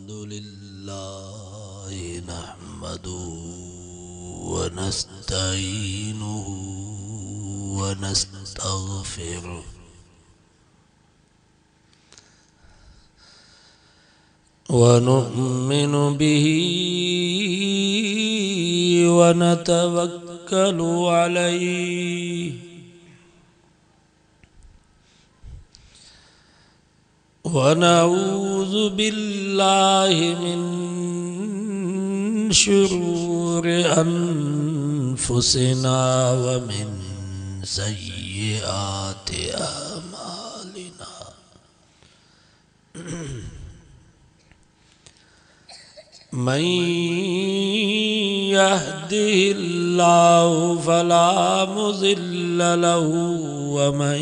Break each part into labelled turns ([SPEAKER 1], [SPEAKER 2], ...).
[SPEAKER 1] अल्हम्दुलिल्लाह नहमदुहु व नस्तईनुहु व नस्तगफिरुहु व नु'मिनु बिही व नतवक्कलु अलैहि व नऊज़ु बिल्लाहि मिन शुरूरि अनफुसिना व मिन सय्यिआति अमालिना। मन यहदिहिल्लाहु फला मुज़िल्ल लहु व मन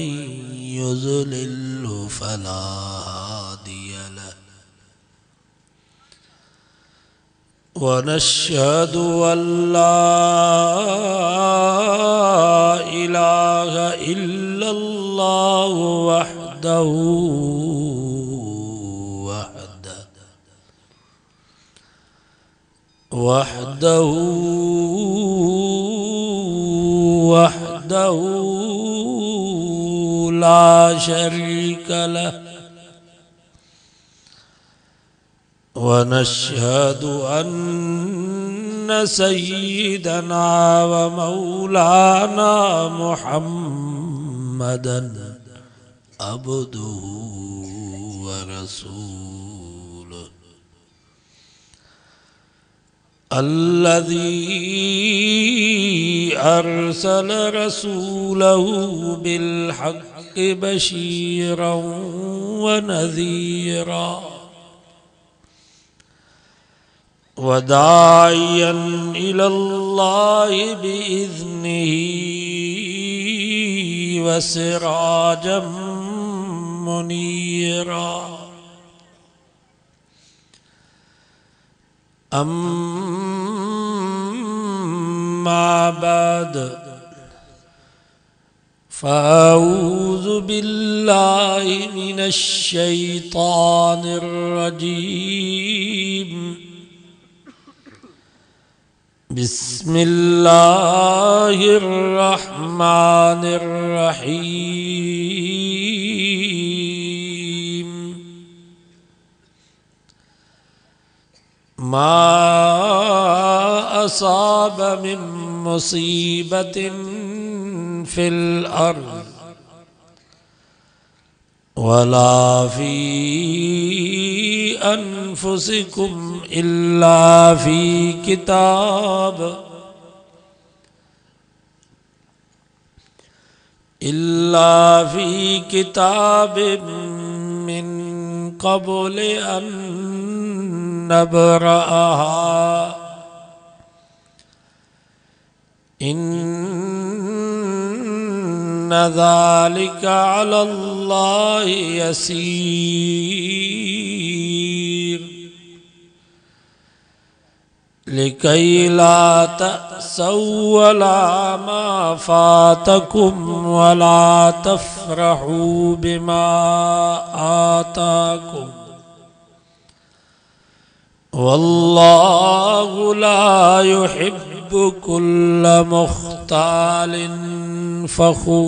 [SPEAKER 1] युज़लिल्हु फला हादिय लहु। व नशहदु अल्ला इलाहा इल्लल्लाहु वहदहु वहदहु ला शरीक लह। व नशहदु अन्न सय्यिदना व मौलाना मुहम्मदन अब्दुहु व रसूलुहु अल्लज़ी अरसल रसूलहु बिलहक़्क़ि बशीरन व नज़ीरा व दाइयन इलल्लाहि बिइज़्निही व सिराजम मुनीरा। अम्मा बाद फ़अऊज़ु बिल्लाहि मिनश शैतानिर रजीम। बिस्मिल्लाहिर रहमानिर रहीम। मा असाब मिन मुसीबतिन फिल अर्ज़ वला फी अनफुसिकुम इल्ला फी किताब मिन क़ब्ल अन नब्रअहा इन्न ज़ालिका अलल्लाहि यसीर। लिकै ला तअसौ अला मा फातकुम वला तफ़रहू बिमा आताकुम वल्लाहु ला युहिब्बु कुल्ल मुख्तालिन फ़ख़ूर।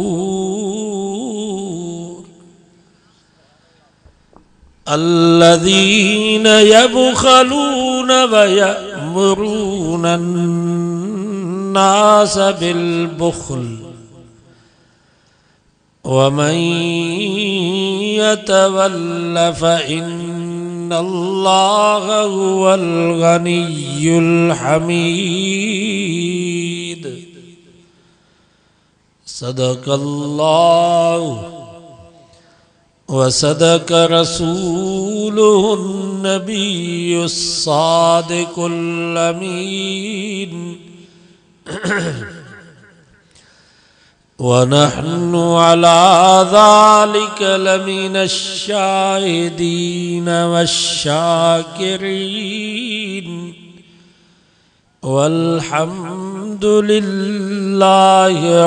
[SPEAKER 1] अल्लज़ीन यबख़लून व यअमुरून अन्नास बिलबुख़्ल व मन यतवल्ल फ़इन्नल्लाह हुवल गनिय्युल हमीद। सदक़ल्लाहु व सदक़ रसूलुहुन नबियुस सादिक़ुल अमीन। व नहनु अला ज़ालिका लमिनश शाहिदीन वश्शाकिरीन वल्हम्दुलिल्लाहि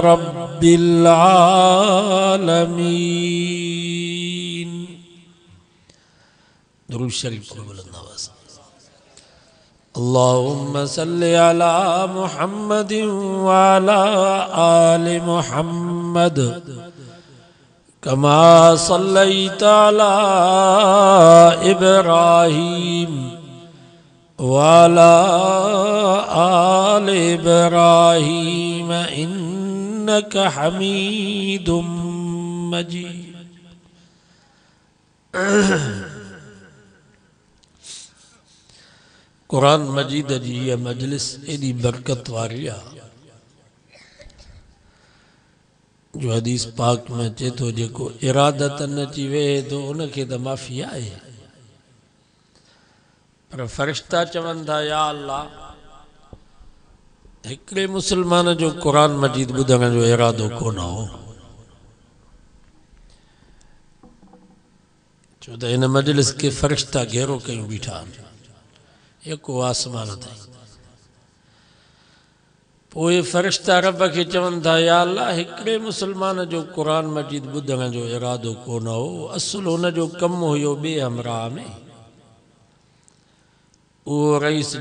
[SPEAKER 1] रब्बिल आलमीन। दुरूद शरीफ पढ़ो बुलंद आवाज़ से। अल्लाहुम्मा सल्लि अला मुहम्मद व अला आलि मुहम्मद कमा सल्लैता अला इब्राहीम व अला आलि इब्राहीम इन्नका हमीदुम मजीद। कुरान मजीद जी ये मजलिस एडी बरकत वारी आहे जो हदीस पाक में चे तो जेको इरादतन अची वेहे तो उनखे त माफ़ी आहे, पर फ़रिश्ता चवनि था या अल्लाह हिकिड़े मुसलमान जो कुरान मजीद ॿुधण जो इरादो कोन हो, छो त हिन मजलिस के फ़रिश्ता घेरो कयूं बीठा आहिनि एको आसमान ताईं। पोइ फ़रिश्ता रब खे चवनि था या अल्लाह हिकिड़े मुसलमान जो कुरान मजीद ॿुधण जो इरादो कोन हो, असुलु हुन जो कमु हुयो ॿिए हमराह में, उहो रईस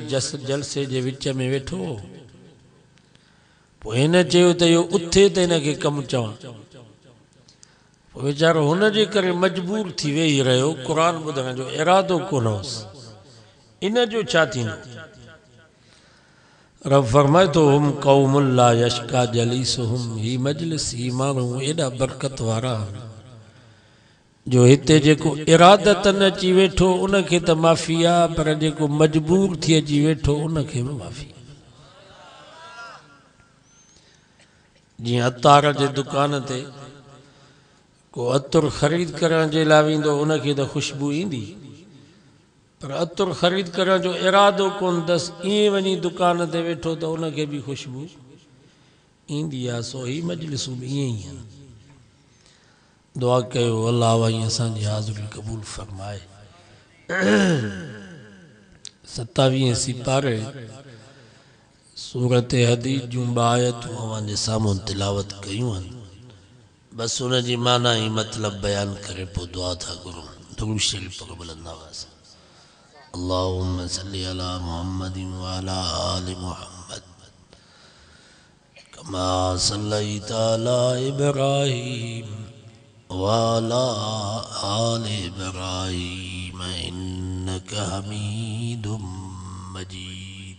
[SPEAKER 1] जलसे जे विच में वेठो। पोइ हिन चयो त इहो उथे त हिनखे कमु चवां, पोइ वीचारो हुनजे करे मजबूर थी वेही रहियो, क़ुरान ॿुधण जो इरादो कोन हुअसि, इन जो छा थींदो। रब फरमाए थो हुम कौमुन ला यश्का जलीसुहुम, ही मजलिस ही माण्हू एॾा बरकत वारा जो हिते जेको इरादतन अची वेठो उनखे त माफ़ी आहे, पर जेको मजबूर थी अची वेठो उनखे बि माफ़ी। जीअं अतार जे दुकान ते को अतुर ख़रीद करण जे लाइ वेंदो उनखे त ख़ुशबू ईंदी, पर अतुर ख़रीद करण जो इरादो कोन अथसि, ईअं वञी दुकान ते वेठो त उनखे बि ख़ुशबू ईंदी आहे। सो ही मजलिसूं बि ईअं ई आहिनि। दुआ कयो अल्लाह वही असांजी हाज़िरी क़बूल फरमाए। 27 सिपारे सूरत हदीद जूं आयतूं अवांजे साम्हूं तिलावत कयूं आहिनि, बसि उन जी माना ही मतिलब बयान करे पोइ दुआ था करूं। दुरूद शरीफ पढ़ो बुलंद आवाज़ से। अल्लाहुम्मा सल्लि अला मुहम्मद व अला आलि मुहम्मद कमा सल्लैता अला इब्राहीम व अला आलि इब्राहीम इन्नका हमीदुम मजीद।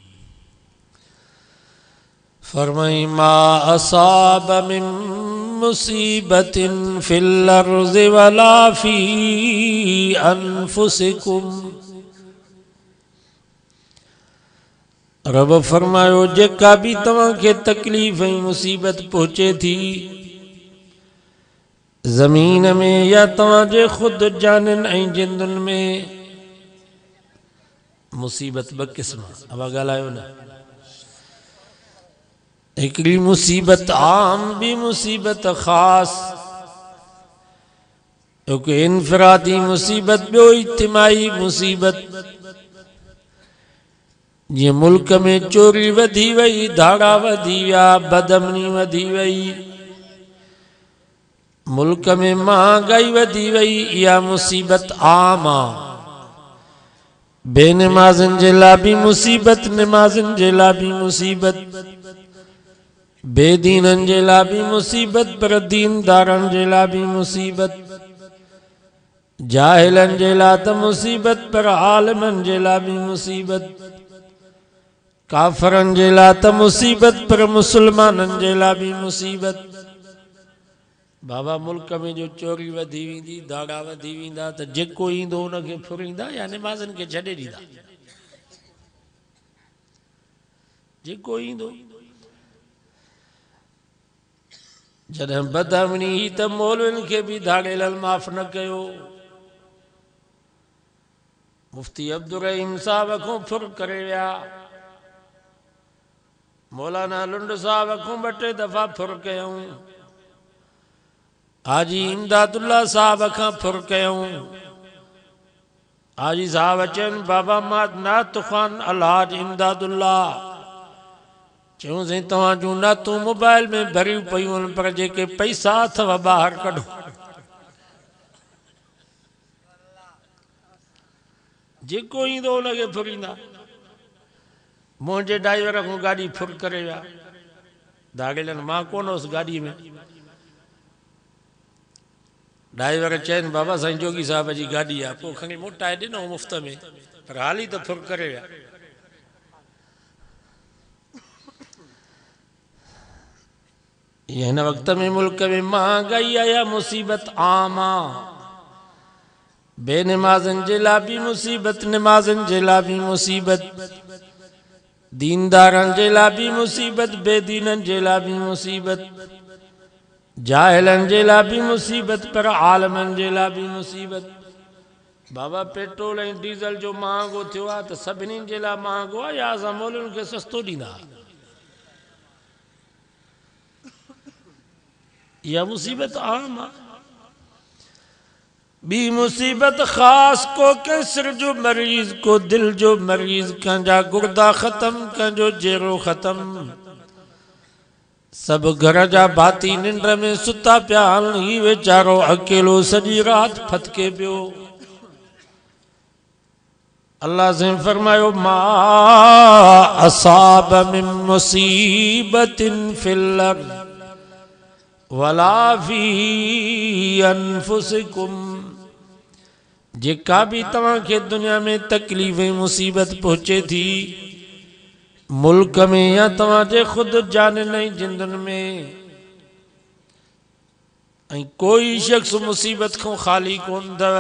[SPEAKER 1] फरमाई मा असाब मिन मुसीबतिन फिल अर्ज़ि वला फी अनफुसिकुम, रब फरमायो जेका भी तव्हांखे तकलीफ़ ऐं मुसीबत पहुचे थी ज़मीन में या तव्हांजे ख़ुदि जाननि ऐं जिंदुनि में, मुसीबत ॿ क़िस्म अब ॻाल्हायो न, हिकिड़ी मुसीबत आम भी मुसीबत ख़ास, हिकु इनफरादी मुसीबत ॿियो इज्तिमाई मुसीबत। जीअं मुल्क में चोरी वधी वई, धाड़ा वधी विया, बदअमनी वधी वई, मुल्क में महांगाई वधी वई, इहा मुसीबत आम आहे। बेनमाज़नि जे लाइ बि मुसीबत, नमाज़नि जे लाइ बि मुसीबत, बेदीननि जे लाइ बि मुसीबत, पर दीनदारनि जे लाइ बि मुसीबत, जाहिलनि जे लाइ त मुसीबत, पर आलिमनि जे लाइ बि मुसीबत, काफ़रनि जे लाइ त मुसीबत, पर मुसलमाननि जे लाइ बि मुसीबत। बाबा मुल्क में जो चोरी वधी वेंदी, दाड़ा वधी वेंदा त जेको ईंदो उनखे फुरींदा या नमाज़नि खे छॾे ॾींदा, जेको ईंदो। जॾहिं बदअमनी ही त मौलवियुनि खे बि धाड़ेलनि माफ़ न कयो। मुफ्ती अब्दुल रहीम साहब खां फुर करे विया, मौलाना लुंड साहब खां 2-3 दफ़ा फुर कयूं, हाजी इमदादुल्ला साहब खां फुर कयूं। हाजी साहब अचनि, बाबा नात ख़ान अलहाज इमदादुल्ला चयूंसीं तव्हां जूं नातूं मोबाइल में भरियूं पयूं आहिनि, पर जेके पैसा अथव ॿाहिरि कढो। जेको ईंदो उनखे फुरींदा। मुंहिंजे ड्राइवर खां गाॾी फुर करे विया दाॻिलनि, मां कोन हुउसि गाॾीअ में। ड्राइवर चइनि बाबा साईं जोगी साहिब जी गाॾी आहे, पोइ खणी मोटाए ॾिनो मुफ़्त में, पर हाली त फुर करे विया। हिन वक़्त में मुल्क में महांगाई आया, मुसीबत आम आहे। बेनमाज़नि जे लाइ बि मुसीबत, नमाज़नि जे लाइ बि मुसीबत, दीनदारनि जे लाइ बि मुसीबत, बेदीननि जे लाइ बि मुसीबत, जाहिलनि जे लाइ बि मुसीबत, पर आलमनि जे लाइ बि मुसीबत। बाबा पेट्रोल ऐं डीज़ल जो महांगो थियो आहे त सभिनी जे लाइ महांगो आहे या असां मौलवियुनि खे सस्तो ॾींदा? इहा मुसीबत आम आहे। बी मुसीबत ख़ास को कैंसर जो मरीज़, को दिल जो मरीज़, कंहिंजा गुर्दा ख़त्म, कंहिंजो जेरो ख़त्म। सब घर जा भाती निंड में सुता पिया आहिनि, ही वीचारो अकेलो सॼी राति फतके पियो। अल्लाह से फरमायो मा असाब मिन मुसीबतिन फिल अर्द वला फी अनफुसिकुम। जेका भी तव्हांखे दुनिया में तकलीफ़ मुसीबत पहुचे थी, मुल्क में या तव्हांजे खुद जानन ऐं जिंदन में, ऐं कोई शख्स मुसीबत को खाली कोन अथव।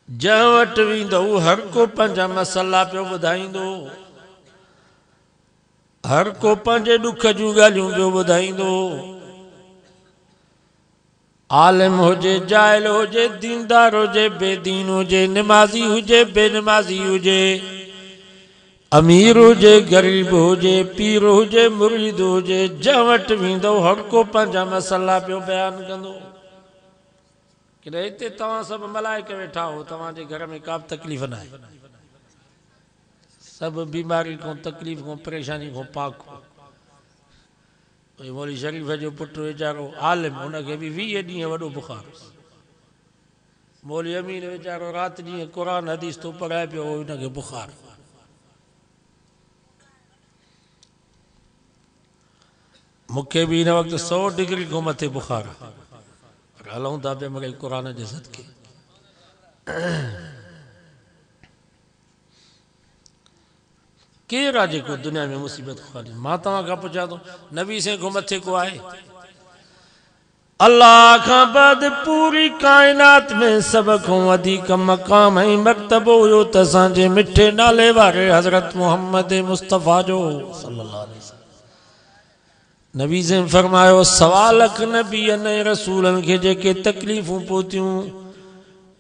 [SPEAKER 1] जंहिं वटि वेंदो हर को पंहिंजा मसला पियो ॿुधाईंदो, हर को पंहिंजे दुख जूं ॻाल्हियूं पियो ॿुधाईंदो। आलिम हुजे, जाहिल हुजे, दीनदार हुजे, बेदीन हुजे, नमाज़ी हुजे, बेनमाज़ी हुजे, अमीर हुजे, गरीब हुजे, पीर हुजे, मुरीद हुजे, जंहिं वटि वेंदो हर को पंहिंजा मसला पियो बयानु कंदो। कि हिते तव्हां सभु मलाइक वेठा हो, तव्हांजे घर में का बि तकलीफ़ न आहे, सभु बीमारी को तकलीफ़ को परेशानी को पाक हो। मौली शरीफ़ जो पुटु वीचारो आलिम, हुनखे बि 20 ॾींहं वॾो बुखार। मौली अमीर वीचारो राति ॾींहं क़ुरान हदीस तो पढ़ाए पियो, हुनखे बुखार। मूंखे बि हिन वक़्तु 100 डिग्री खां मथे बुखार आहे, हलूं था पिया मगर क़ुरान जे सदके। केरु आहे जेको दुनिया में मुसीबत खाली? मां तव्हां खां पुछां थो, नबी से को मथे को आहे? अल्लाह खां बाद पूरी कायनात में सब को वधीक मक़ाम ऐं मर्तबो हुयो त असांजे मिठे नाले वारे हज़रत मोहम्मद मुस्तफ़ा जो सल्लल्लाहु अलैहि वसल्लम। नबी से फरमायो सवालक नबीअनि ऐं रसूलनि खे जेके तकलीफ़ूं पहुतियूं,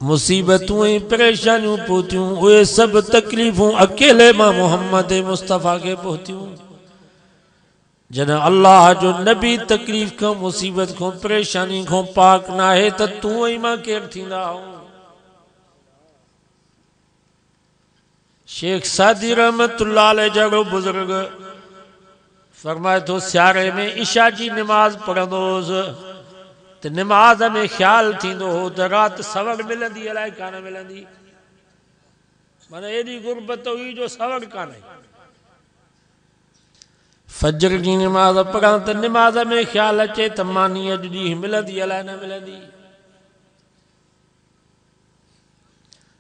[SPEAKER 1] मुसीबतूं ऐं परेशानियूं पहुतियूं, उहे सभु तकलीफ़ूं अकेले मां मोहम्मद मुस्तफ़ा खे पहुतियूं। जॾहिं अल्लाह जो नबी तकलीफ़ खां, मुसीबत खां, परेशानी खां पाक न आहे त तूं ऐं मां केरु थींदा आहियूं? शेख सादी रहमतुल्लाह अलैह जहिड़ो बुज़ुर्ग फरमाए थो, सियारे में इशा जी नमाज़ पढ़ंदो हुउसि त नमाज़ में ख्याल थींदो हो त राति सवड़ मिलंदी अलाए कान मिलंदी। माना एॾी गुरबत हुई जो सवड़ कान्हे। फजर जी नमाज़ पढ़ां त नमाज़ में ख्याल अचे त मानी अॼु ॾींहुं मिलंदी अलाए न मिलंदी।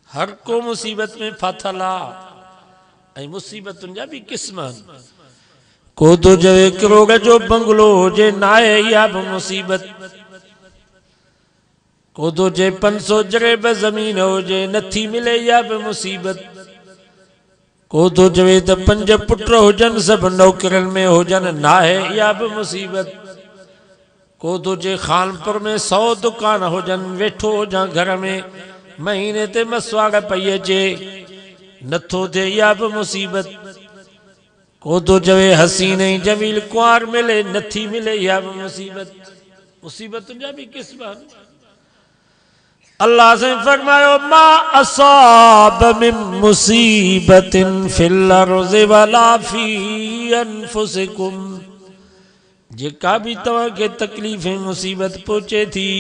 [SPEAKER 1] हर को मुसीबत में फाथल आहे, ऐं मुसीबतुनि जा बि क़िस्म आहिनि। को तो चवे करोड़ जो बंगलो हुजे न आहे, इहा बि मुसीबत। को तो चए 500 जरेब ज़मीन हुजे नथी मिले, इहा बि मुसीबत। को तो चवे त 5 पुट हुजनि सभु नौकरनि में हुजनि, न आहे, इहा बि मुसीबत। को तो चए खानपुर में 100 दुकान हुजनि, वेठो हुजां घर में, महीने ते मसवाड़ पई अचे, नथो थिए, इहा बि मुसीबत। को तो चवे हसीन ऐं जमील कुंवार मिले, नथी मिले, इहा बि मुसीबत। मुसीबतुनि जा बि क़िस्म आहिनि। अल्लाह से फरमायो मा असाब मिन मुसीबतिन फिल अर्ज़ि वला फी अनफुसिकुम। जेका भी तव्हांखे तकलीफ़ मुसीबत पहुचे थी,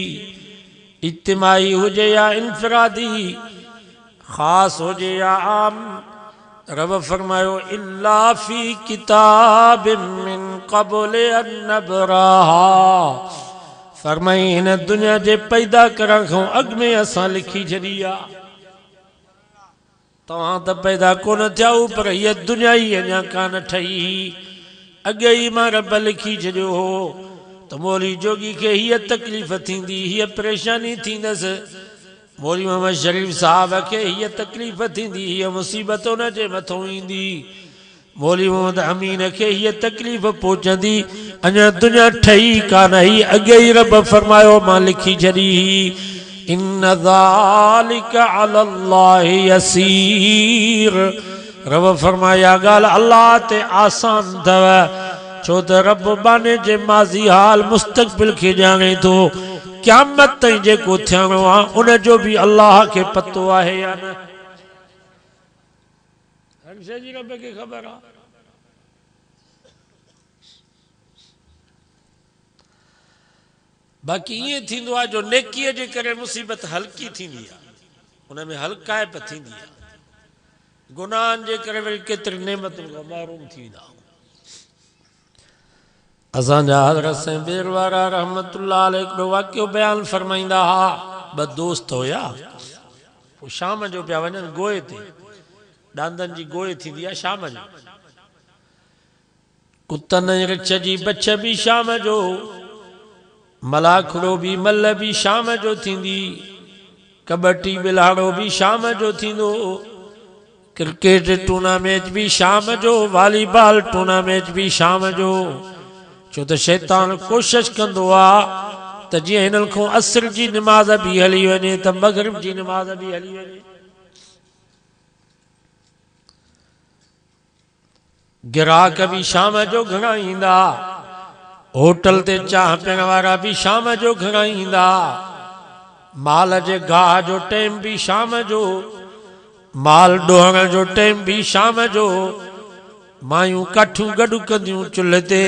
[SPEAKER 1] इज्तिमाई हुजे या इनफरादी, ख़ास हो जे या आम। रब फरमायो इल्ला फी किताबिम मिन क़ब्ल अन नबराहा। फरमाई हिन दुनिया जे पैदा करण खां अॻु में असां लिखी छॾी आहे। तव्हां त पैदा कोन थिया पर हीअ दुनिया ई अञा कान ठही, अॻे ई मां रब लिखी छॾियो हो त मौली जोगी खे हीअ तकलीफ़ थींदी, हीअ परेशानी थींदसि। मौली मोहम्मद शरीफ़ साहब खे हीअ तकलीफ़ थींदी, हीअ मुसीबत हुन जे मथां ईंदी। मौली मोहम्मद अमीन खे हीअ तकलीफ़ पहुचंदी, अञा दुनिया ठही कान ही, अॻे ई रब फरमायो मां लिखी छॾी। इन्न ज़ालिका अलल्लाहि यसीर। रब फरमाया ॻाल्हि अल्लाह ते आसान अथव, छो त रब बाने जे माज़ी हाल मुस्तक़बिल खे ॼाणे थो। क़यामत ताईं जेको थियणो आहे उन जो बि अल्लाह खे पतो आहे या न? हर शइ जी रब खे ख़बर आहे। बाक़ी ईअं थींदो आहे जो नेकीअ जे करे मुसीबत हल्की थींदी आहे, उन में हल्काइप थींदी आहे। गुनाहनि जे करे वरी केतिरी नेमतुनि खां महरूम थी वेंदा। असांजा हज़रत साईं बेर वारा रहमतुल्लाह अलैह हिकिड़ो वाक़ियो बयानु फरमाईंदा हा। ॿ दोस्त हुया, पोइ शाम जो पिया वञनि गोए ते, ॾांदनि जी गोए थींदी आहे शाम जो। कुतनि रिछ जी बछ बि शाम जो, मलाखड़ो बि मल बि शाम जो थींदी, कबड्डी बिलाड़ो बि शाम जो थींदो, क्रिकेट टूर्नामेंट भी शाम जो, वॉलीबॉल टूर्नामेंट भी शाम जो। छो त शैतान कोशिश कंदो आहे त जीअं हिननि खां असर जी नमाज़ बि हली वञे त मगरिब जी नमाज़ बि हली वञे। गिराक भी शाम जो घणा ईंदा, होटल ते चाह पीअण वारा भी शाम जो घणा ईंदा, माल जे गाह जो टाइम भी शाम जो, माल ॾोहण जो टाइम भी शाम जो, मायूं काठियूं गॾु कंदियूं चुल्हे ते,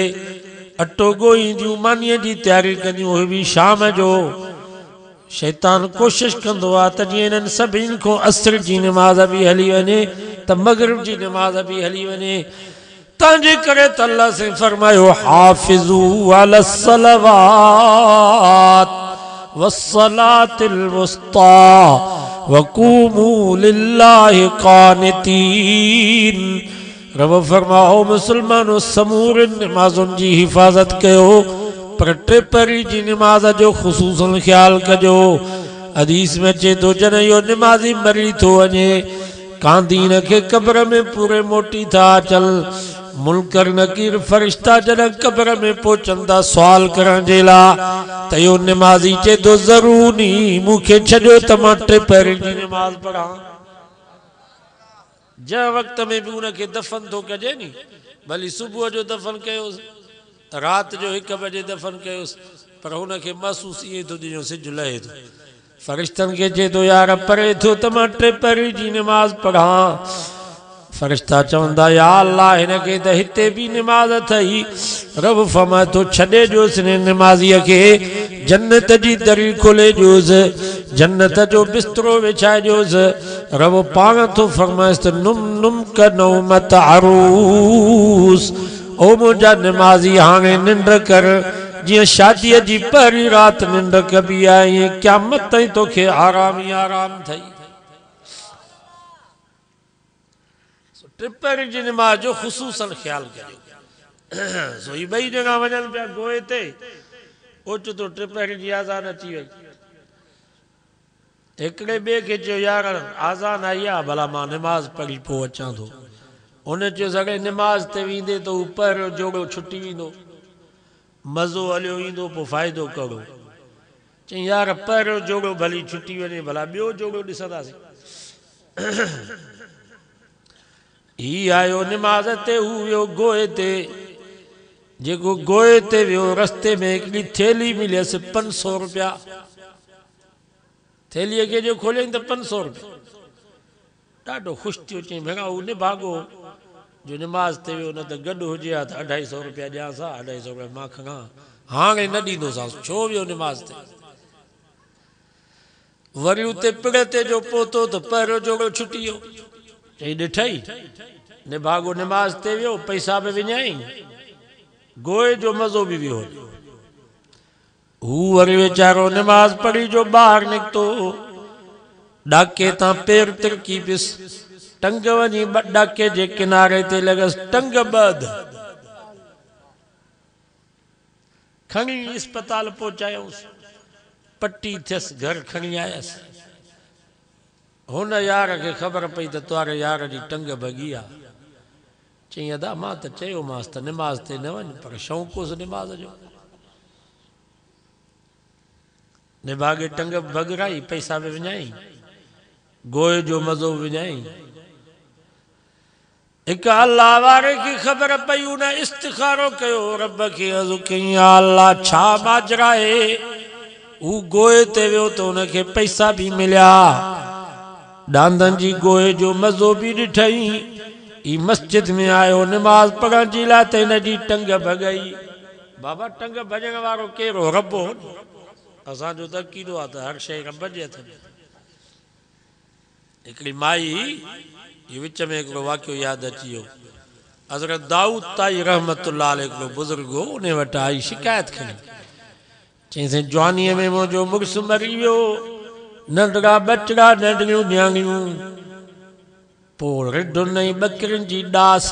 [SPEAKER 1] अटो ॻोहींदियूं, मानीअ जी तयारी कंदियूं, उहे बि शाम जो। शैतान कोशिश कंदो आहे त जीअं हिननि सभिनी खां असर जी नमाज़ बि हली वञे त मगरिब जी नमाज़ बि हली वञे। तंहिंजे करे त अल्लाह से फरमायो हाफ़िज़ू अलस्सलवात वस्सलातिल वुस्ता वक़ूमू लिल्लाहि क़ानितीन। रब फरमाओ मुसलमानो समूरे नमाज़ुनि जी हिफ़ाज़त कयो, पर टे पहिरीं जी नमाज़ जो ख़ुसूसन ख़्याल कजो। हदीस में अचे थो जॾहिं इहो नमाज़ी मरी थो वञे, कांदीन खे क़ब्र में पूरे मोटी था अचल। मुनकर नकीर फरिश्ता जॾहिं क़ब्र में पहुचंदा सुवाल करण जे लाइ त इहो नमाज़ी चए थो ज़रूरी मूंखे छॾियो त मां टे पहिरीं जी नमाज़ पढ़ां। जंहिं वक़्त में बि उनखे दफ़न थो कजे नी, भली सुबुह जो दफ़न कयोसि, राति जो 1 बजे दफ़न कयोसि, पर हुनखे महसूस ईअं थो ॾिनो सिज लहे थो। फरिश्तनि खे चए थो यार परे थियो त मां टे पहिरीं जी नमाज़ पढ़ां। फरिश्ता चवंदा या अल्लाह हिनखे त हिते बि नमाज़ अथई। रब फरमाए थो छॾे ॾियोसि हिन नमाज़ीअ खे, जन्नत जी दरी खोले ॾियोसि, जन्नत जो बिस्तरो विछाए ॾियोसि। रब पाण थो फरमाएसि त नुम नुम क नौमत अरूस, ओ मुंहिंजा नमाज़ी हाणे निंड कर जीअं शादीअ जी पहिरीं राति निंड कबी आहे, ईअं क़यामत ताईं तोखे आराम ई आराम अथई। टे पहिरीं जी नमाज़ जो ख़ुसूसन ख़्याल कजो। सो ही ॿई ॼणा वञनि पिया गोए ते, ओचितो टे पहिरीं जी आज़ान अची वई। हिकिड़े ॿिए खे चयो यार आज़ान आई आहे, भला मां नमाज़ पढ़ी पोइ अचां थो। उन चयोसि अॻे नमाज़ ते वेंदे त हू पहिरियों जोड़ो छुटी वेंदो, मज़ो हलियो ईंदो, पोइ फ़ाइदो कहिड़ो। चई यार पहिरियों जोड़ो भली छुटी वञे, भला ॿियो जोड़ो ॾिसंदासीं। ही आयो नमाज़ ते, हू वियो गोए ते। जेको गोए ते वियो रस्ते में हिकिड़ी थैली मिलियसि 500 रुपया। थैलीअ खे जो खोलियईं त 500 रुपया। ॾाढो ख़ुशि थियो, चई भेणा हू न भाॻो जो नमाज़ ते वियो, न त गॾु हुजे हा त 250 रुपया ॾियांसि हा, 250 रुपया मां खणां, हाणे न ॾींदोसांसि, छो वियो नमाज़ ते। वरी उते पिड़ ते जो पहुतो त पहिरियों जोड़ो छुटी वियो। चई ॾिठई निभागो निमाज़ ते वियो, पैसा बि विञाई, गोए जो मज़ो बि वियो। हू वरी वीचारो निमाज़ पढ़ी जो ॿाहिरि निकितो, ॾाके तां पेर तिरकी पियुस, टंग वञी ॾाके जे किनारे ते लॻसि, टंग ॿध खणी अस्पताल पहुचायूंसि, पट्टी थियसि, घर खणी आयसि। हुन यार खे ख़बर पई त तुआरे यार जी टंग भॻी आहे। चई अदा मां त चयोमांसि त निमाज़ ते न वञ, पर शौक़ु हुअसि निमाज़ जो। निभागे टंग भॻराई, पैसा बि विञाई, गोए जो मज़ो विञाई। हिकु अल्लाह वारे खे ख़बर पई, उन इस्तिखारो कयो, रब खे अर्ज़ु कई अल्लाह छा माजरा आहे। हू गोए ते वियो त उनखे पैसा बि मिलिया, डांदनि जी गोए जो मज़ो बि ॾिठई। ही मस्जिद में आयो निमाज़ पढ़ण जे लाइ त हिन जी टंग भॻई। बाबा टंग भॼण वारो केरो? रब हो। असांजो त अक़ीदो आहे त हर शइ रब जे हथ में। हिकिड़ी माई विच में हिकिड़ो वाक़ियो यादि अची वियो। हज़रत दाऊद ताई रहमतुल्लाह अलैह हिकिड़ो बुज़ुर्ग हो, उन वटि आई शिकायत खणी। चईं जवानीअ में मुंहिंजो मुड़ुसु मरी वियो, नंढड़ा बचड़ा नंढड़ियूं न्याणियूं, पोइ रिढ नई ॿकरियुनि जी ॾास,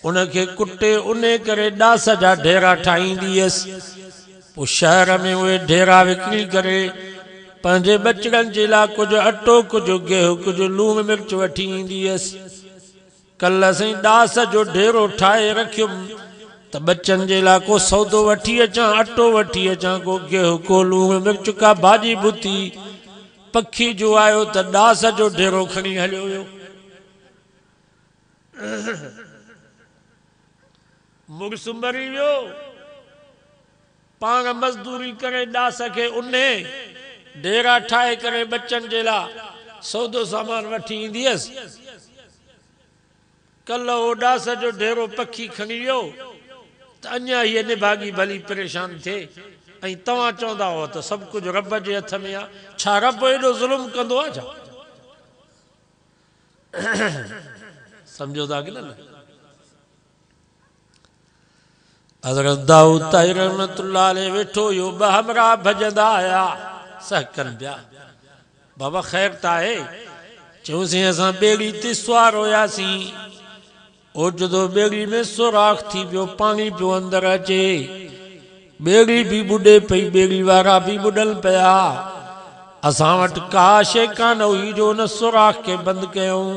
[SPEAKER 1] उनखे कुटे उन करे ॾास जा ढेरा ठाहींदी हुअसि। पोइ शहर में उहे ढेरा विकिणी करे पंहिंजे बचड़नि जे लाइ कुझु अटो, कुझु गेहूं, कुझु लूण मिर्च वठी ईंदी हुअसि। कल्ह साईं ॾास जो ढेरो ठाहे रखियुमि त बच्चनि जे लाइ को सौदो वठी अचां, अटो वठी अचां, को गेहूं, को लूण मिर्च, का भाॼी भुती। पखी जो आयो त ॾास जो ढेरो खणी हलियो वियो। मुड़ुसु मरी वियो, पाण मज़दूरी करे ॾास खे उन्हे ढेरा ठाहे करे बच्चनि जे लाइ सौदो सामान वठी ईंदी हुअसि। कल्ह वो ॾास जो ढेरो पखी खणी वियो त अञा हीअ निभागी भली परेशान थिए, ऐं तव्हां चवंदा हो त सभु कुझु रब जे हथ में आहे। छा रब एॾो ज़ुल्म कंदो आहे छा? सम्झो था की न? हज़रत दाऊद ताई रहमतुल्लाह अलैह वेठो हुयो, ॿ हमरा भॼंदा आया, सहकनि पिया। बाबा ख़ैर त आहे? चयोसीं असां ॿेड़ी ते सुवार हुयासीं, ओचितो ॿेड़ी में सुराख थी पियो, पाणी पियो अंदरि अचे, ॿेड़ी बि ॿुॾे पई, ॿेड़ी वारा बि ॿुॾनि पिया। असां वटि का शइ कान हुई जो उन सुराख खे बंदि कयूं।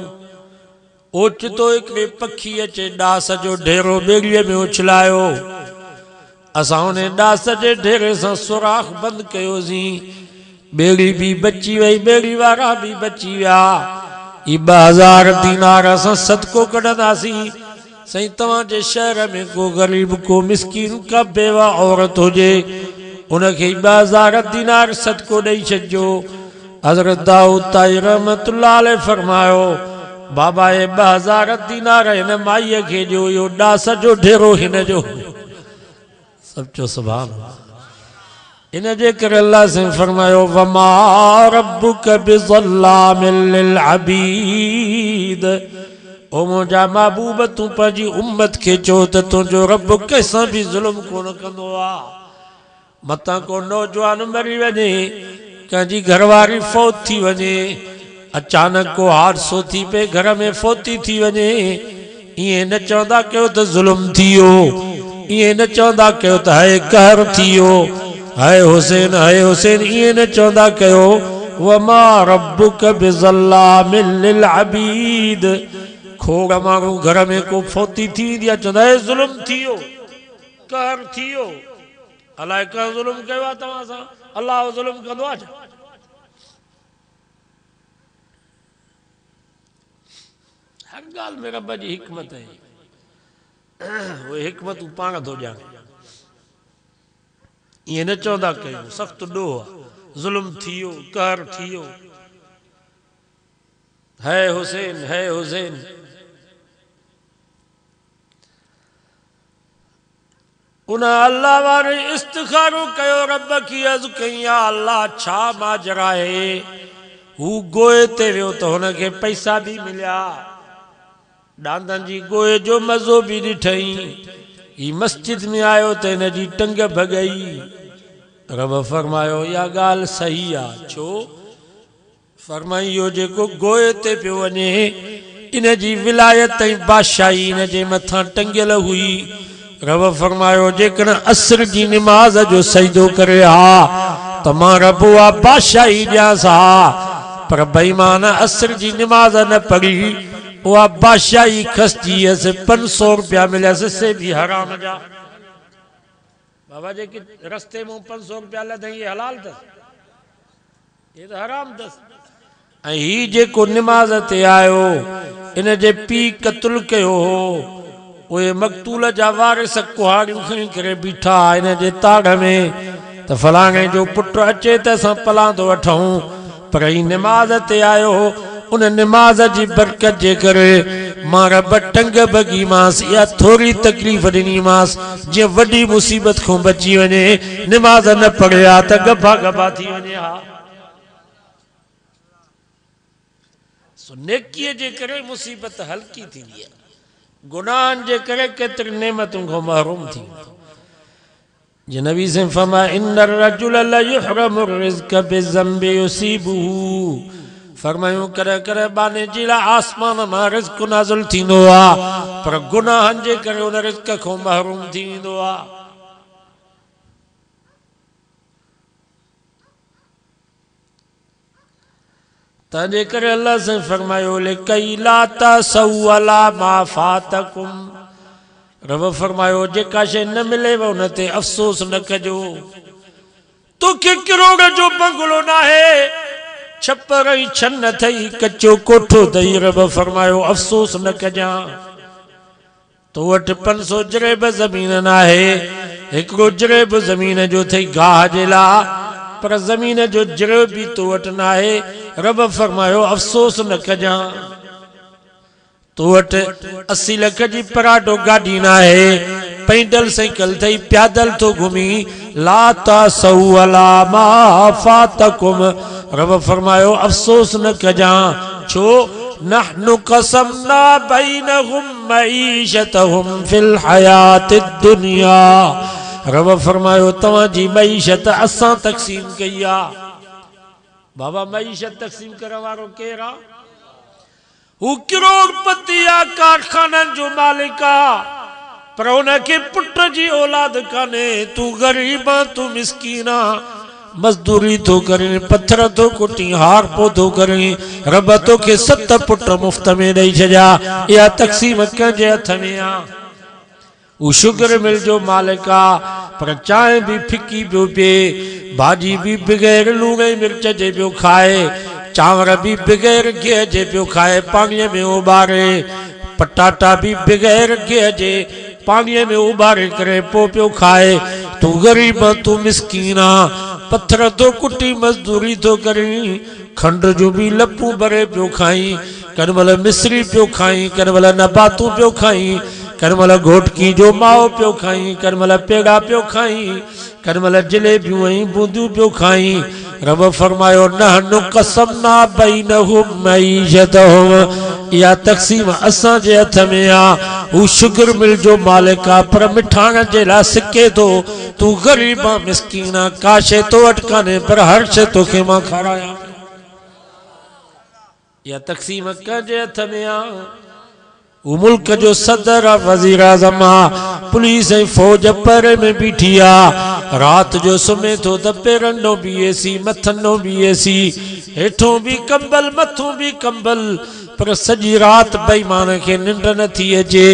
[SPEAKER 1] ओचितो हिकिड़े पखी अचे ॾास जो ढेरो ॿेड़ीअ में उछलायो। असां उन ॾास जे ढेरे सां सुराख बंदि कयोसीं, ॿेड़ी बि बची वई, ॿेड़ी वारा बि बची विया। ही 2000 दीनार असां सदको कढंदासीं। साईं तव्हांजे शहर में को ग़रीब, को मिस्कीन, का बेवा औरत हुजे, उनखे 2000 दीनार सदको ॾेई छॾिजो। हज़रत दाऊद ताई रहमतुल्लाह अलैह फरमायो, बाबा ये 2000 दीनार हिन माईअ खे ॾियो, इहो ॾास जो ढेरो हिन जो। सभु चओ सुभान अल्लाह। इन जे करे अल्लाह से फरमायो, वमा रब्बुक बिज़ल्लामिल लिल अबीद। ओ मुंहिंजा महबूब, तूं पंहिंजी उम्मत खे चओ त तुंहिंजो रब कंहिंसां बि ज़ुल्म कोन कंदो आहे। मतां को नौजवान मरी वञे, कंहिंजी घरवारी फौत थी वञे, अचानक को हादसो थी पे, घर में फौती थी वञे, ईअं न चवंदा कयो त ज़ुल्म थी वियो, ईअं न चवंदा कयो त हाय कहर थी वियो, हाय हुसैन, हाय हुसैन, ईअं न चवंदा कयो। वमा रब्बुक बिज़ल्लामिल लिल अबीद। खोड़ माण्हू घर में को फौती थी वेंदी आहे, चवंदा है ज़ुल्म थी वियो, कहर थी वियो। अलाए कंहिं ज़ुल्म कयो आहे तव्हां सां? अलाह ज़ुल्म कंदो आहे छा? हर ॻाल्हि में रब जी हिकमत आहे, उहे हिकमतूं पाण थो ॼाणे। ईअं न चवंदा कयूं, सख़्तु ॾोह आहे, ज़ुल्म थी वियो, कहर थी वियो, है हुसैन, है हुसैन। उन अल्लाह वारे इस्तिखारो कयो रब की अर्ज़ कई या अल्लाह छा माजरा है हू गोए ते वियो तो हुनखे पैसा भी मिलिया डांदन जी गोए जो मज़ो भी ॾिठई ही मस्जिद में आयो तो इन जी टंग भगई रब फरमायो या गाल सही आ छो फरमाई यो जेको गोए ते पियो वञे इन जी विलायत ऐं बादशाही इन जे मथां टंगियल हुई रब फरमायो जेकन असर जी नमाज जो सजदो करे हा त मां रब उहा बादशाही ॾियांसि हा पर बेईमान असर जी नमाज न पढ़ी उहा बादशाही खसजी हुयसि 500 रुपया मिलियसि से भी हराम जा बाबा जेके रस्ते में 500 रुपया लधई ये हलाल अथसि ये तो हराम अथसि ऐं ही जेको नमाज ते आयो इन जे पीउ क़त्ल कयो हो उहे मक़तूल जा वारिस कुहाड़ियूं खणी करे बीठा इन जे ताड़ में त फलाणे जो पुटु अचे त असां पलांदो वठूं पर ही नमाज ते आयो उन नमाज जी बरकत जे करे मां रब टंग भगी मांस या थोड़ी तकलीफ़ ॾिनी मांस जीअं वॾी मुसीबत खां बची वञे नमाज न पढ़िया त गभा गभा थी वञे हा सो नेकीअ जे करे मुसीबत हल्की थींदी आहे गुनाहन जे करे केतरी नेमतुन को महरूम थी जे नबी से फरमा इन्नर रजुल ला युहरमु रिज़्क़ बिज़म्बि युसीबुहु फरमायो करे करे बाने जिला आसमान मां रिज़्क़ नाज़िल थींदो आ पर गुनाहन जे करे उन रिज़्क़ को महरूम थी वेंदो आ तंहिंजे करे अल्लाह से फरमायो ले कई लाता सवला मा फातकुम रब फरमायो जेका शे न मिले उन ते अफ़सोस न कजो तोखे किरोड़ जो बंगलो ना है छप्पर ऐं छन थई कच्चो कोठो थई रब फरमायो अफ़सोस न कजां तो वटि 500 जरेब ज़मीन न आहे हिकिड़ो जरेब ज़मीन जो थई गाह जे लाइ पर ज़मीन जो जरेब भी तो वटि न आहे रब फरमायो अफ़सोस न कजां तो वटि 80 लख जी पराडो गाड़ी न आहे पैदल साइकिल थई पैदल तो घुमी लाता सवला मा फातकुम रब फरमायो अफ़सोस न कजां छो नहनु कसमना बैनहुम मईशतहुम फिल हयातिद दुनिया रब फरमायो तवां जी मईशत असां तक़सीम कई आ बाबा मईशत तक़सीम करण वारो केर आ हू करोड़पति आ कारखाननि जो मालिक आ पर उनखे पुट जी औलाद काने तू गरीब आ तू मिसकीन आ मजदूरी तो करे पत्थर तो कुटी हार पौधो करे रब तोखे 7 पुट मुफ्त में ॾेई छॾिया या तक़सीम कंहिंजे हथ में आ वो शुगर मिल जो मालिक आ पर चाय भी फिकी पियो पिए भाजी भी बगैर लूण ऐं मिर्च जे पियो खाए चांवर भी बगैर घी जे पियो खाए पाणीअ में उबारे पटाटा भी बगैर घी जे पाणीअ में उबारे करे पोइ पियो खाए तू गरीब तू मिसकीन आ पत्थर तो कुटी मजदूरी तो करी खंड जो भी लपू भरे पियो खाई कनमल मिस्री पियो खाई कनमल नबातू पियो खाई कनमल घोटकी जो माओ पियो खाई कनमल पेड़ा पियो खाई कनमल जलेबियूं ऐं बूंदियूं पियो खाई रब फरमायो नहनु कसमना बैनहुम मईशतहुम या तक़सीम असां जे हथ में आ हू शुगर मिल जो मालिक आ पर मिठाण जे लाइ सिके थो तू गरीब आ मिसकीन आ का शइ तो वटि कान्हे पर हर शइ तोखे मां खारायां या तक़सीम कंहिंजे हथ में आ वो मुल्क जो सदर वजीर आज़म पुलिस ऐं फौज पर में बीठी आ रात जो सुम्हे थो त पेरनो भी एसी मथनो भी एसी हेठों भी कंबल मथों भी कंबल पर सजी रात बेईमान के निंड न थी अचे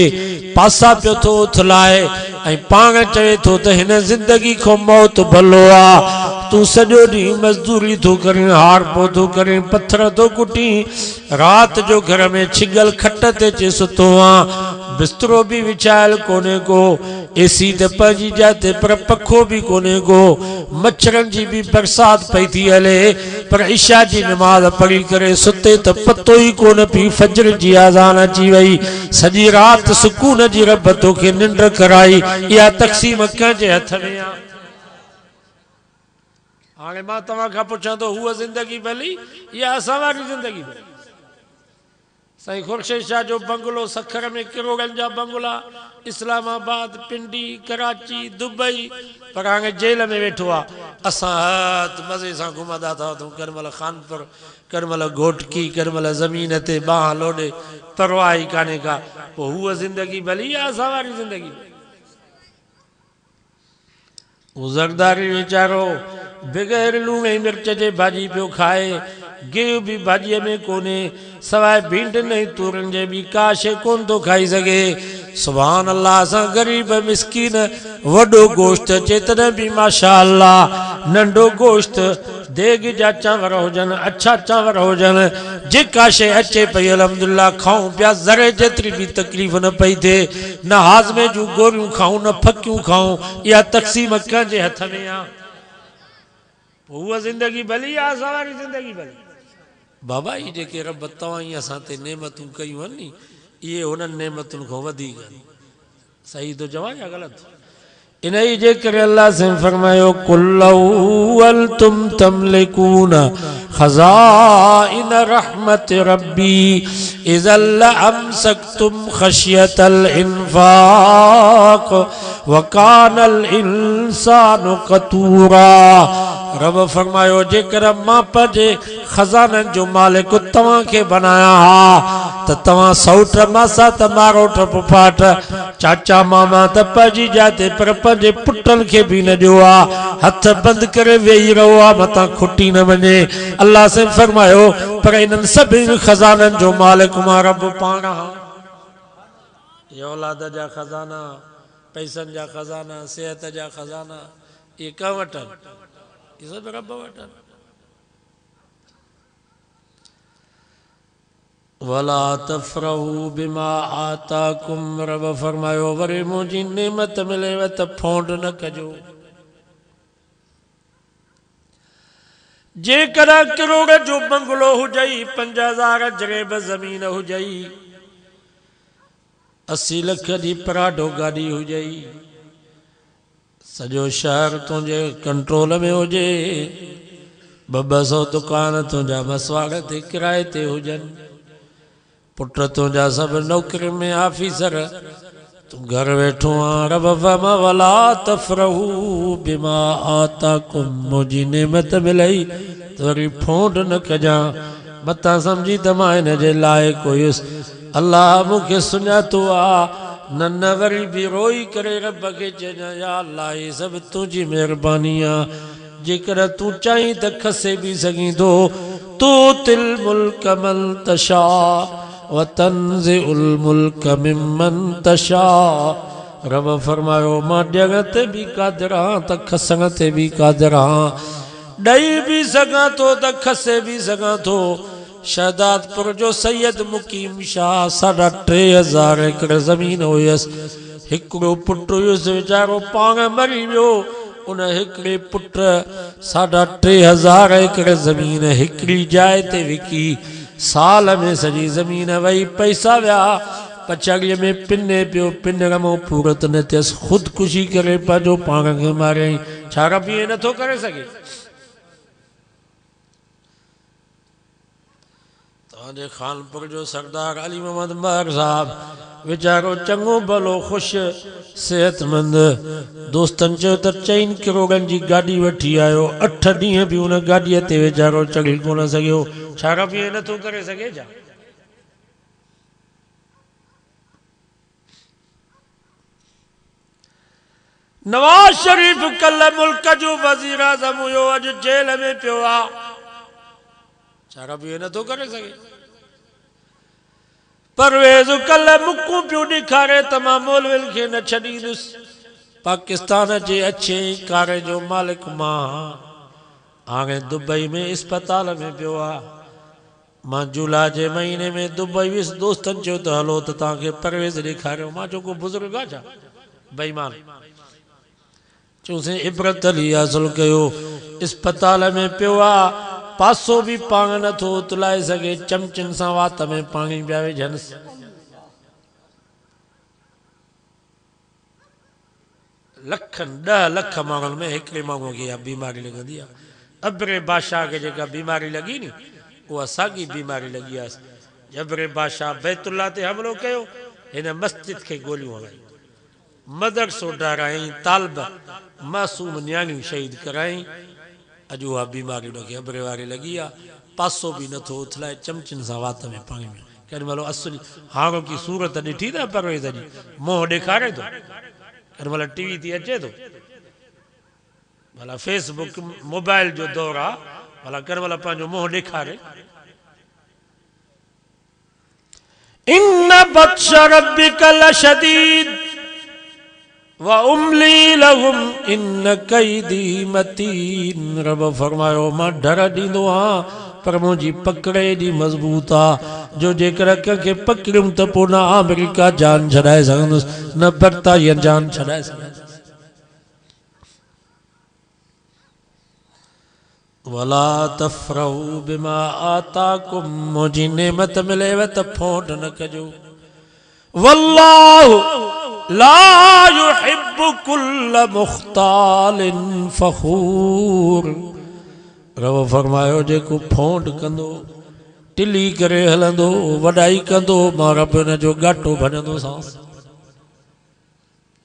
[SPEAKER 1] पासा पियो थो उथलाए ऐं पाण चवे थो त हिन जिंदगी को मौत भलो आ तू सॼो ॾींहुं मजदूरी थो करे हार पौधो करे पत्थर थो कुटी रात जो घर में छिगल खट ते चे सुतो आ बिस्तरो भी विछायल कोने को एसी त पंहिंजी जाते पर पखो भी कोने को, मच्छरन जी भी बरसात पई थी हले, पर इशा जी नमाज पढ़ी करे सुते त पतो ही कोन पी फजर जी आज़ान अची वई। सजी रात सुकून जी रब तोखे निंड कराई। या तक़सीम कंहिंजे हथ में आ? हाणे मां तव्हां खां पुछां थो, हूअ ज़िंदगी भली या असां वारी ज़िंदगी भली? साईं खुर्शीद शाह जो बंगलो सखर में किरोड़नि जा बंगला, इस्लामाबाद, पिंडी, कराची, दुबई, पर हाणे जेल में वेठो आहे। असां हथ मज़े सां घुमंदा था तूं, केॾी महिल खानपुर, केॾी महिल घोटकी, केॾी महिल ज़मीन ते बांह लोॾे, परवाह ई कान्हे का। पोइ हूअ ज़िंदगी भली या असां वारी ज़िंदगी? वो ज़रदारी वीचारो बग़ैर लूण ऐं मिर्च जे भाॼी पियो खाए, गिह बि भाॼीअ में कोन्हे, सवाइ भींडियुनि ऐं तूरियुनि जे बि का शइ कोन थो खाई सघे। सुभान अल्लाह, असां ग़रीब मिसकीन वॾो गोश्त चेतन बि माशा अल्लाह, नंढो गोश्त, देग जा चांवर हुजनि, अच्छा चांवर हुजनि, जेका शइ अचे पई अल्हम्दुलिल्लाह खाऊं पिया, ज़रे जेतिरी बि तकलीफ़ न पई थिए, न हाज़मे जूं गोरियूं खाऊं, न फकियूं खाऊं। इहा तक़सीम कंहिंजे हथ में आहे? हूअ ज़िंदगी भली या असां वारी ज़िंदगी भली? बाबा ही जेके रब तव्हां ई असां ते नेमतूं कयूं आहिनि नी, इहे हुननि नेमतुनि खां वधीक आहिनि। सही थो चवां या ग़लति? इन ही जे करे अल्लाह से फरमायो, कुल्लू तुम तमलिकून खज़ाइन रहमत रब्बी इज़ल अमसकतुम खशियतल इन्फाक वकानल इंसानु कतूरा। रब फरमायो, जेकर मां पंहिंजे खजाननि जो मालिक तव्हां खे बनाया हा त तव्हां सौट मासा त मारोट पुफाट चाचा मामा त पंहिंजी जाते पर पंहिंजे पुटनि खे बि न ॾियो आहे। हथ बंदि करे वेही रहो आहे, मथां खुटी न वञे। अल्लाह से फरमायो, पर इन्हनि सभिनी खजाननि जो मालिक मां रब पाण हा। ये औलाद जा खजाना, पैसनि जा खजाना, सेहत जा खजाना, ये कंहिं वटि आहिनि? ये सब रब वटि आहिनि। वला तफरहू बिमा आताकुम, रब फरमायो, वरी मुंहिंजी नेमत मिलेव त फोंड न कजो। जेकर किरोड़ जो बंगलो हुजई, 5000 जरेब ज़मीन हुजई, 80 लख जी पराडो गाड़ी हुजई, सॼो शहर तुंहिंजे कंट्रोल में हुजे, 200 दुकान तुंहिंजा मसवाड़ ते किराए ते हुजनि, पुट तुंहिंजा सभु नौकरी में ऑफिसर, तूं घर वेठो आ। रब फरमा, वला तफरहू बिमा आताकुम, मुंहिंजी नेमत मिलई त वरी फोंड न कजां। मतां सम्झी त मां हिन जे लाइक़ हुयुसि। अल्लाह मूंखे सुञातो आहे, न वरी बि रोई करे रब खे चइजां, या अल्लाह ये सभु तुंहिंजी महिरबानी आहे। जेकर तूं चाहीं त खसे बि सघीं थो। तू तिल मुल्क मन तशा व तंज़िउल मुल्क मिमन तशा। रब फरमायो, मां ॾियण ते बि क़ादिर आहियां त खसण ते बि क़ादिर आहियां, ॾेई बि सघां थो त खसे बि सघां थो। शहदादपुर जो सैयद मुकीम शाह 3000 एकड़ ज़मीन हुयसि, हिकिड़ो पुट हुयुसि, वीचारो पाण मरी वियो। उन हिकिड़े पुट 3500 एकड़ ज़मीन हिकिड़ी जाइ ते विकी, साल में सॼी ज़मीन वही, पैसा विया, पछाड़ीअ में पिने पियो, पिनर मां पूरत न थियसि, ख़ुदकुशी करे पंहिंजो पाण खे मारियईं। छा रब ईअं नथो करे सघे? तव्हांजे खानपुर जो सरदार अली मोहम्मद महर साहब वीचारो चङो भलो ख़ुशि सेहतमंद, दोस्तनि चयो त 4 करोड़नि जी गाॾी वठी आयो, 8 ॾींहं बि उन गाॾीअ ते वीचारो चढ़ी कोन सघियो। छा रब ईअं नथो करे सघे छा? नवाज शरीफ कल मुल्क जो वज़ीर आज़म हुयो, अॼु जेल में पियो आहे। छा रब ईअं नथो करे सघे? परवेज़ कल मुकूं पियो ॾेखारे त मां मौलवियुनि खे न छॾींदुसि, पाकिस्तान जे अच्छे कारे जो मालिक मां हाणे दुबई में अस्पताल में पियो आहे। मां जुलाई जे महीने में दुबई वियुसि, दोस्तनि चयो त हलो त तव्हांखे परवेज़ ॾेखारियो। मां चयो को बुज़ुर्ग आहे छा? बेईमान चूसे इबरत हली हासिल कयो अस्पताल में पियो आ पासो भी पाण नथो उतलाए सके चमचन सां वात में पानी पिया विझनसि लखन 10 लाख माण्हुनि में हिकिड़े माण्हूअ खे इहा बीमारी लॻंदी आहे अबरे बादशाह खे जेका बीमारी लॻी नी उहा साॻी बीमारी लॻी आहे अबरे बादशाह बैतुल्ला ते हमिलो कयो हिन मस्जिद खे गोलियूं हलायूं मदरसो ॾाराई तालब मासूम नियाणियूं शहीद कराई अॼु उहा बीमारी हुनखे अबरे वारी लॻी आहे पासो बि नथो उथलाए चमचनि सां वात में पाणी में केॾी महिल असुली हाणोकी सूरत ॾिठी न परवेज़ जी मोह ॾेखारे थो केॾी महिल टीवी ते अचे थो भला फेसबुक मोबाइल जो दौर आहे भला केॾी महिल पंहिंजो मोह ॾेखारे इन्न बत्श रब्बिक लशदीद व उम्ली लहुम इन कैदी मतीन रब फरमायो मां डर ॾींदो आहियां पर मुंहिंजी पकड़ एॾी मज़बूत आहे जो जेकर कंहिंखे पकड़ियुमि त पोइ न अमेरिका जान छॾाए सघंदुसि न बर्तानिया जान छॾाए सघंदुसि वला तफरहू बिमा आताकुम मुंहिंजी नेमत मिलेव त फोट न कजो वल्लाहु ला युहिब्बु कुल्ल मुख्तालिन फखूर रब फरमायो जेको फोंड कंदो टिली करे हलंदो वॾाई कंदो मां रब हुन जो घाटो भञंदो सांस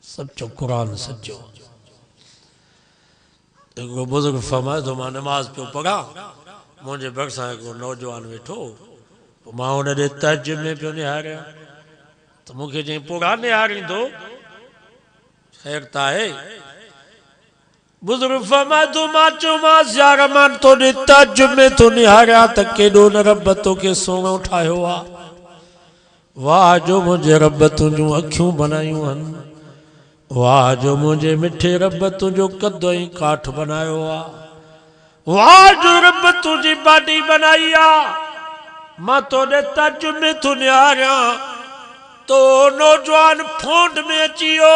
[SPEAKER 1] सचो क़ुरान सचो हिकिड़ो बुज़ुर्ग फरमाए थो मां नमाज़ पियो पढ़ां मुंहिंजे भरिसां हिकिड़ो नौजवान वेठो पोइ मां हुन ॾे तहज्जुद में पियो निहारियां तो मुझे जे पुराने हारींदो खैर ता है बुजुर्ग फरमाए तो मां चौमास यार मान तो ने तहज्जुद में तो निहारिया त केडो न रब तो के सोनो ठायो आ वाह जो मुझे रब तुझू अखियूं बनायूं हन वाह जो मुझे मिठे रब तुझो कदो ही काठ बनायो आ वाह जो रब तुझी बाडी बनाई आ मां तो ने तहज्जुद में तो निहारिया तो नौजवान फोंड में अचियो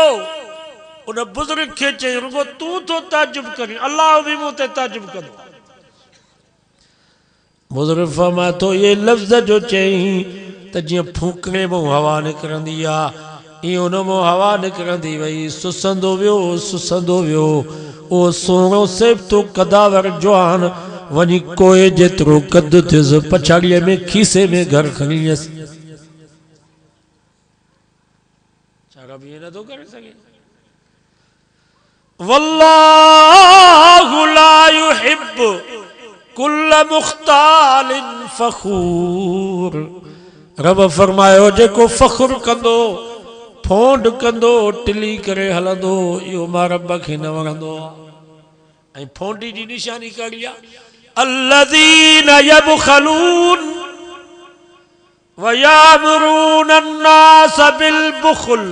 [SPEAKER 1] उन बुजुर्ग के चई रुगो तू तो ताजुब करी अल्लाह भी मुंह ते ताजुब कंदो बुजुर्ग फरमाए तो ये लफ्ज़ जो चई त जीअं फूकणे में हवा निकिरंदी आहे ईअं उन मां हवा निकिरंदी वई सुसंदो वियो ओ सोणो सेबतो कदावर जवान वञी कोए जेतिरो कद थियुसि पछाड़ीअ में खीसे में घर खणी वियसि रब ये न तो कर सके वल्लाहु ला युहिब्बु कुल्ल मुख्तालिन फखूर रब फरमायो जेको फख्र कंदो फोंड कंदो टिली करे हलंदो इहो मां रब खे न वणंदो आहे ऐं फोंडी जी निशानी कहिड़ी आहे अल्लज़ीन यबखलून व यामुरून अन्नास बिल बुखल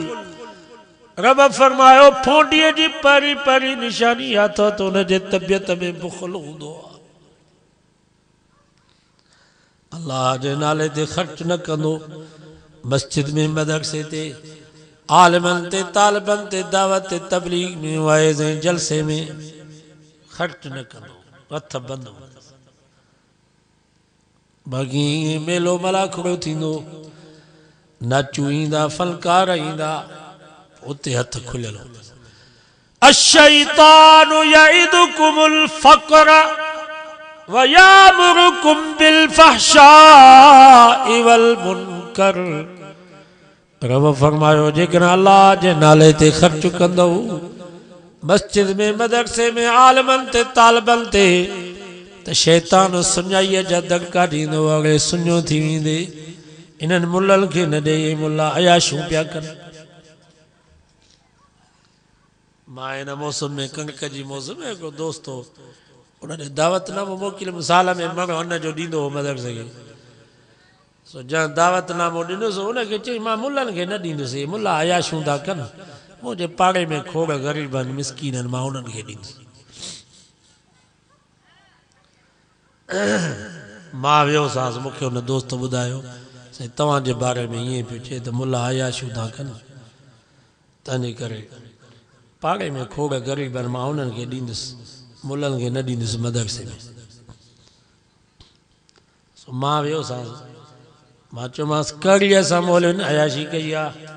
[SPEAKER 1] रब फरमायो फोंडीअ जी परी परी निशानी हथ तो उन जे तबियत में बुखल हूंदो आहे अल्लाह जे नाले ते ख़र्च न कंदो मस्जिद में मदरसे ते आलिमन ते तालिबन ते दावत ते तबलीग में वाइज़ ऐं जलसे में ख़र्च न कंदो हथ बंदि बाक़ी मेलो मलाखड़ो थींदो नाचू ईंदा फनकार ईंदा उते हथ खुलियल अश्शैतानु यइदुकुमुल फ़क़्र व यामुरुकुम बिल फ़हशाइ वल मुनकर रब फरमायो जेकर अल्लाह जे नाले ते ख़र्च कंदो मस्जिद में मदरसे में आलिमन ते तालिबन ते त शैतान सुञाईअ जा दड़का ॾींदो अॻे सुञो थी वेंदे इन्हनि मुल्लनि खे न ॾे मुल्ला अयाशूं पिया कनि मां हिन मौसम में कणिक जी मौसम में हिकिड़ो दोस्त हो उन्होंने दावतनामो मोकिलियो साल में मणो अन जो ॾींदो हो मदरसे खे सो जंहिं दावतनामो ॾिनोसि उनखे चई मां मुल्लनि खे न ॾींदुसि मुल्ला अयाशूं था कनि मुंहिंजे पाड़े में खोड़ ग़रीब आहिनि मिसकीन आहिनि मां उन्हनि खे ॾींदुसि मां वियोसांसि मूंखे हुन दोस्त ॿुधायो साईं तव्हांजे बारे में ईअं पियो चए त मुल्ला अयाशूं था कनि तंहिंजे करे पाड़े में खोड़ ग़रीब आहिनि, मां उन्हनि खे ॾींदुसि, मुलनि खे न ॾींदुसि मदरसे में। मां वियोसां, मां चयोमांसि कड़ीअ सां मोलियुनि अयाशी कई आहे,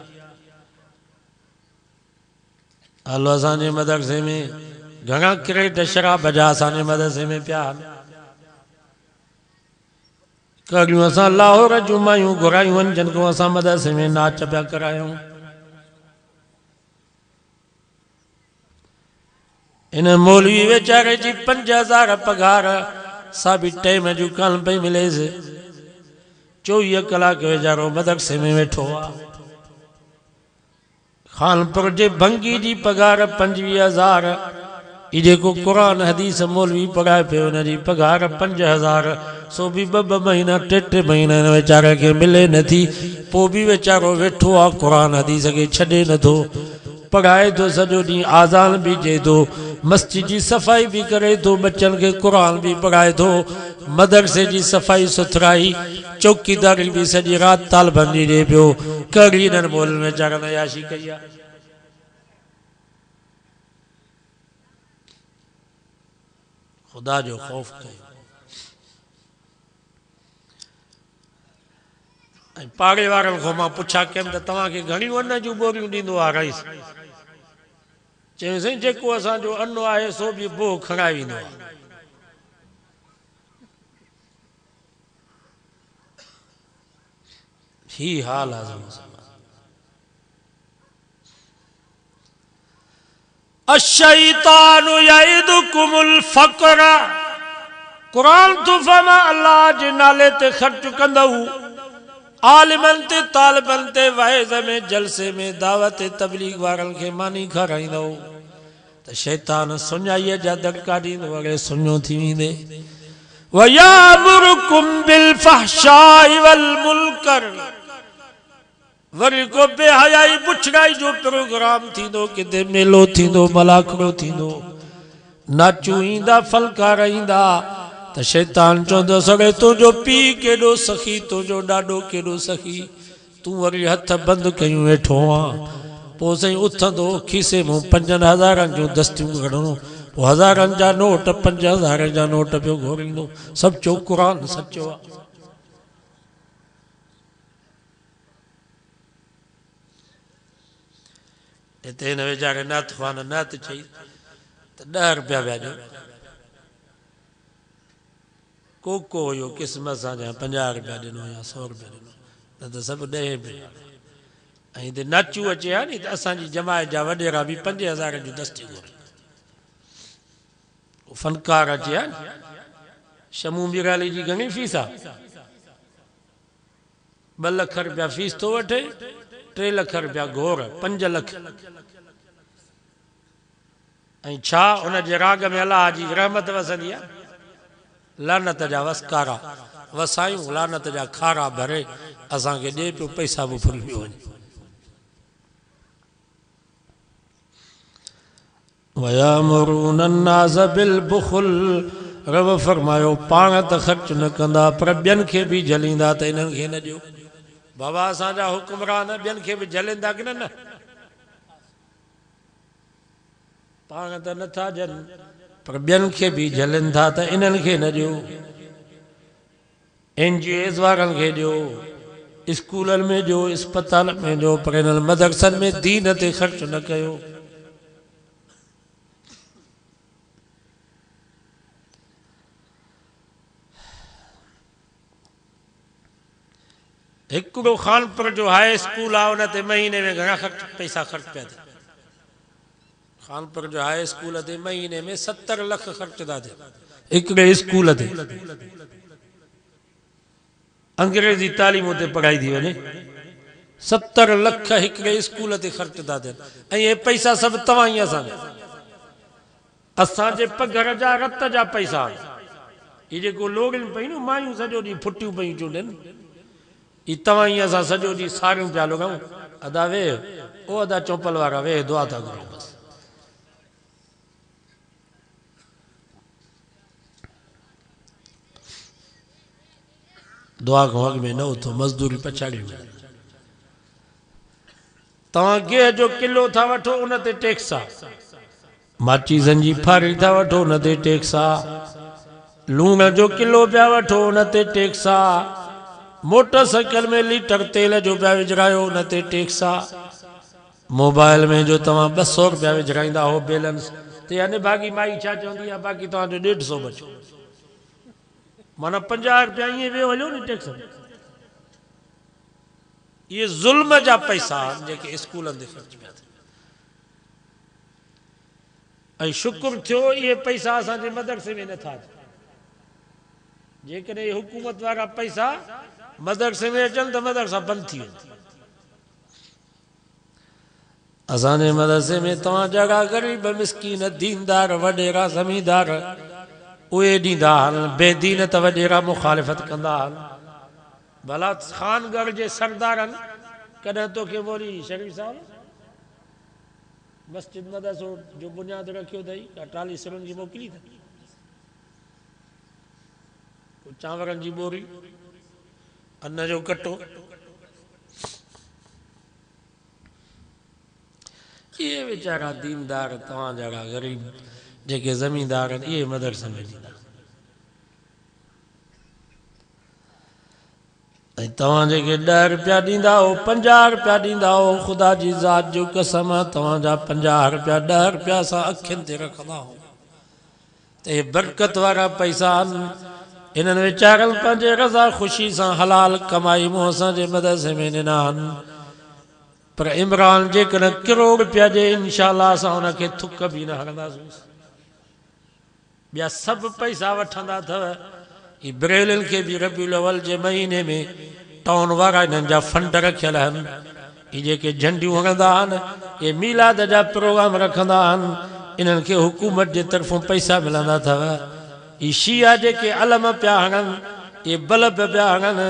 [SPEAKER 1] हलो असांजे मदरसे में घणा क्रेट शराब जा असांजे मदरसे में पिया आहिनि। कड़ियूं असां लाहौर जूं मायूं घुरायूं आहिनि, जिन खां असां मदरसे में नाच पिया करायूं। इन मौलवी वीचारे जी 5000 पगार, साबी टाइम जूं कान पई मिलेसि। 24 कलाक वीचारो मदरसे में वेठो आहे। खानपुर जे भंगी जी पगार 25,000, ये जेको कुरान हदीस मौलवी पढ़ाए पियो उनजी पगार 5,000, सो भी 2 महीना 3 महीना वीचारे खे मिले नथी। पोइ बि वीचारो वेठो आहे, कुरान हदीस खे छॾे नथो, पढ़ाए थो सॼो ॾींहुं, आज़ान बि ॾिए थो, मस्जिद जी सफ़ाई भी करे थो, बच्चन के कुरान भी पढ़ाए थो, मदरसे जी सफ़ाई सुथराई चौकीदारी भी सॼी रात तालबन जी ॾिए पियो। कड़ी इन्हनि मोलनि वीचारनि अयाशी कई आहे। खुदा जो ख़ौफ़ कयो। ऐं पाड़े वारनि खां मां पुछा कयमि त तव्हांखे घणियूं अन्न जूं बोरियूं ॾींदो आहे रईस? चयूं साईं जेको असांजो अन्न आहे सो बि बोह खणाए वेंदो आहे। ही हाल आहे। अश्शैतानु यइदुकुमुल फ़क़्र, कुरान तो फरमा अल्लाह जे नाले ते ख़र्च कंदऊ, आलिमन ते तालिबन ते वाइज़ में जलसे में दावत तबलीग वारन खे मानी खाराईंदऊ त शैतान सुञाईअ जा दड़का ॾींदो, अॻे सुञो थी वेंदे। वयामुरुकुम बिल फ़हशाइ वल मुनकर, वरी को बेहयाई बुछड़ाई जो प्रोग्राम थींदो, किथे मेलो थींदो, मलाखड़ो थींदो, नाचू ईंदा, फलकार ईंदा, त शैतान चवंदो सड़े तुंहिंजो पीउ केॾो सखी, तुंहिंजो ॾाॾो केॾो सखी, तूं वरी हथ बंदि कयूं वेठो आहे। पोइ साईं उथंदो, खीसे मां 5,000 जूं दस्तियूं कढंदो, पोइ 1000 जा नोट 5,000 जा नोट पियो घोरींदो, सभु चो क़ुरान सचो आहे। हिते हिन वीचारे नात ख़्वान नात चई त 10 रुपया पिया ॾियो। कोको हुयो क़िस्मत सां, 50 रुपया ॾिनो या 100 रुपया ॾिनो, न त सभु 10 रुपया। ऐं हिते नाचू अचे हा नी त असांजी जमायत जा वॾेरा बि 5,000 जूं दस्तियूं घुरनि। फनकार अचे हा, शमू बिराली जी घणी फीस आहे? 2 लख रुपया फीस तो वठे, 3 लख रुपया घोर, 5 लख। ऐं छा उन जे राग में अलाह जी रहमत वसंदी आहे, लानत जा वसकारा वसायूं, लानत जा खारा भरे असांखे ॾे पियो, पैसा बि फुल पियो वञे। वयामुरून अन्नास बिल बुख़ल, रब फरमायो पाण त ख़र्च न कंदा पर ॿियनि खे बि जलींदा, त इन्हनि खे न ॾियो। बाबा असांजा हुकुमरान ॿियनि खे बि जलींदा कि न? पाण त नथा ॾियनि पर ॿियनि खे बि जलनि था, त इन्हनि खे न ॾियो। NGOs वारनि खे ॾियो, स्कूलनि में ॾियो, अस्पताल में ॾियो, पर इन्हनि मदरसनि में दीन ते ख़र्च न कयो। हिकिड़ो खानपुर जो हाई स्कूल आहे, उन ते महीने में घणा पैसा ख़र्च पिया थियनि। खानपुर जो हाई स्कूल ते महीने में 70 लख ख़र्च था थियनि, हिकिड़े स्कूल ते। अंग्रेजी तालीम ते पढ़ाई थी वञे, 70 लख हिकिड़े स्कूल ते ख़र्च था थियनि। ऐं इहे पैसा सभु तव्हां ई असांजे पघर जा रत जा पैसा। ये जेको लोड़िन पई न मायूं सॼो ॾींहुं फुटियूं पयूं चूंडनि, ये तव्हां ई असां सॼो ॾींहुं सारियूं पिया लॻाऊं। अदा वेह, ओ अदा चौपल वारा वेह, दुआ था करूं बसि। दुआ खां अॻु में न उथो, मज़दूरी पछाड़ी में। तव्हां गिह जो किलो था वठो उन ते टैक्स आहे, माचीज़नि जी फारी था वठो उन ते टैक्स आहे, लूण जो किलो पिया वठो उन ते टैक्स आहे, मोटरसाइकिल में लीटर तेल जो पिया विझरायो उन ते टैक्स आहे, मोबाइल में जो तव्हां 200 रुपया विझराईंदा हो बैलेंस ते यानी बाक़ी माई छा चवंदी आहे बाक़ी तव्हांजो 150 बचो, माना 50 रुपया ईअं वियो हलियो नी टैक्स में। ये ज़ुल्म जा पैसा जेके स्कूलनि ते ख़र्च पिया थियनि, ऐं शुक्र थियो ये पैसा असांजे मदरसे में नथा अचनि, जेकॾहिं हुकूमत वारा पैसा मदरसे में अचनि त मदरसा बंदि थी वेंदा। असांजे मदरसे में तव्हां जहिड़ा ग़रीब मिसकीन दीनदार वॾेरा ज़मींदार उहे ॾींदा आहिनि, बेदीन त वॾेरा मुखालिफ़त कंदा आहिनि। भला खानगढ़ जे सरदारनि कॾहिं तोखे बोली शरीफ़ साहब मस्जिद मदरसो जो बुनियाद रखियो अथई का टाली सिरुनि जी मोकिली अथई, चांवरनि जी बोरी, अन्न जो कटो, ये वीचारा दीनदार तव्हां जहिड़ा ग़रीब जेके ज़मींदार आहिनि इहे मदरसे में ॾींदा। ऐं तव्हां जेके 10 रुपया ॾींदा हो 50 रुपया ॾींदा हो, ख़ुदा जी ज़ात जो कसम आहे तव्हांजा 50 रुपया 10 रुपया सां अखियुनि ते रखंदा हो, त इहे बरकत वारा पैसा आहिनि। इन्हनि वीचारनि पंहिंजे रज़ा ख़ुशी सां हलाल कमाई मूं असांजे मदरसे में ॾिना आहिनि, पर इमरान जेकॾहिं करोड़ रुपया जे इंशाअल्लाह असां हुनखे थुक बि न हणंदासीं। ॿिया सभु पैसा वठंदा अथव, ही बरेलियुनि खे बि रबीउल अव्वल जे महीने में टाउन वारा इन्हनि जा फंड रखियल आहिनि, ही जेके झंडियूं हणंदा आहिनि, ये मीलाद जा प्रोग्राम रखंदा आहिनि, इन्हनि खे हुकूमत जे तरफ़ां पैसा मिलंदा अथव। ही शिया जेके अलम पिया हणनि, ये बल्ब पिया हणनि,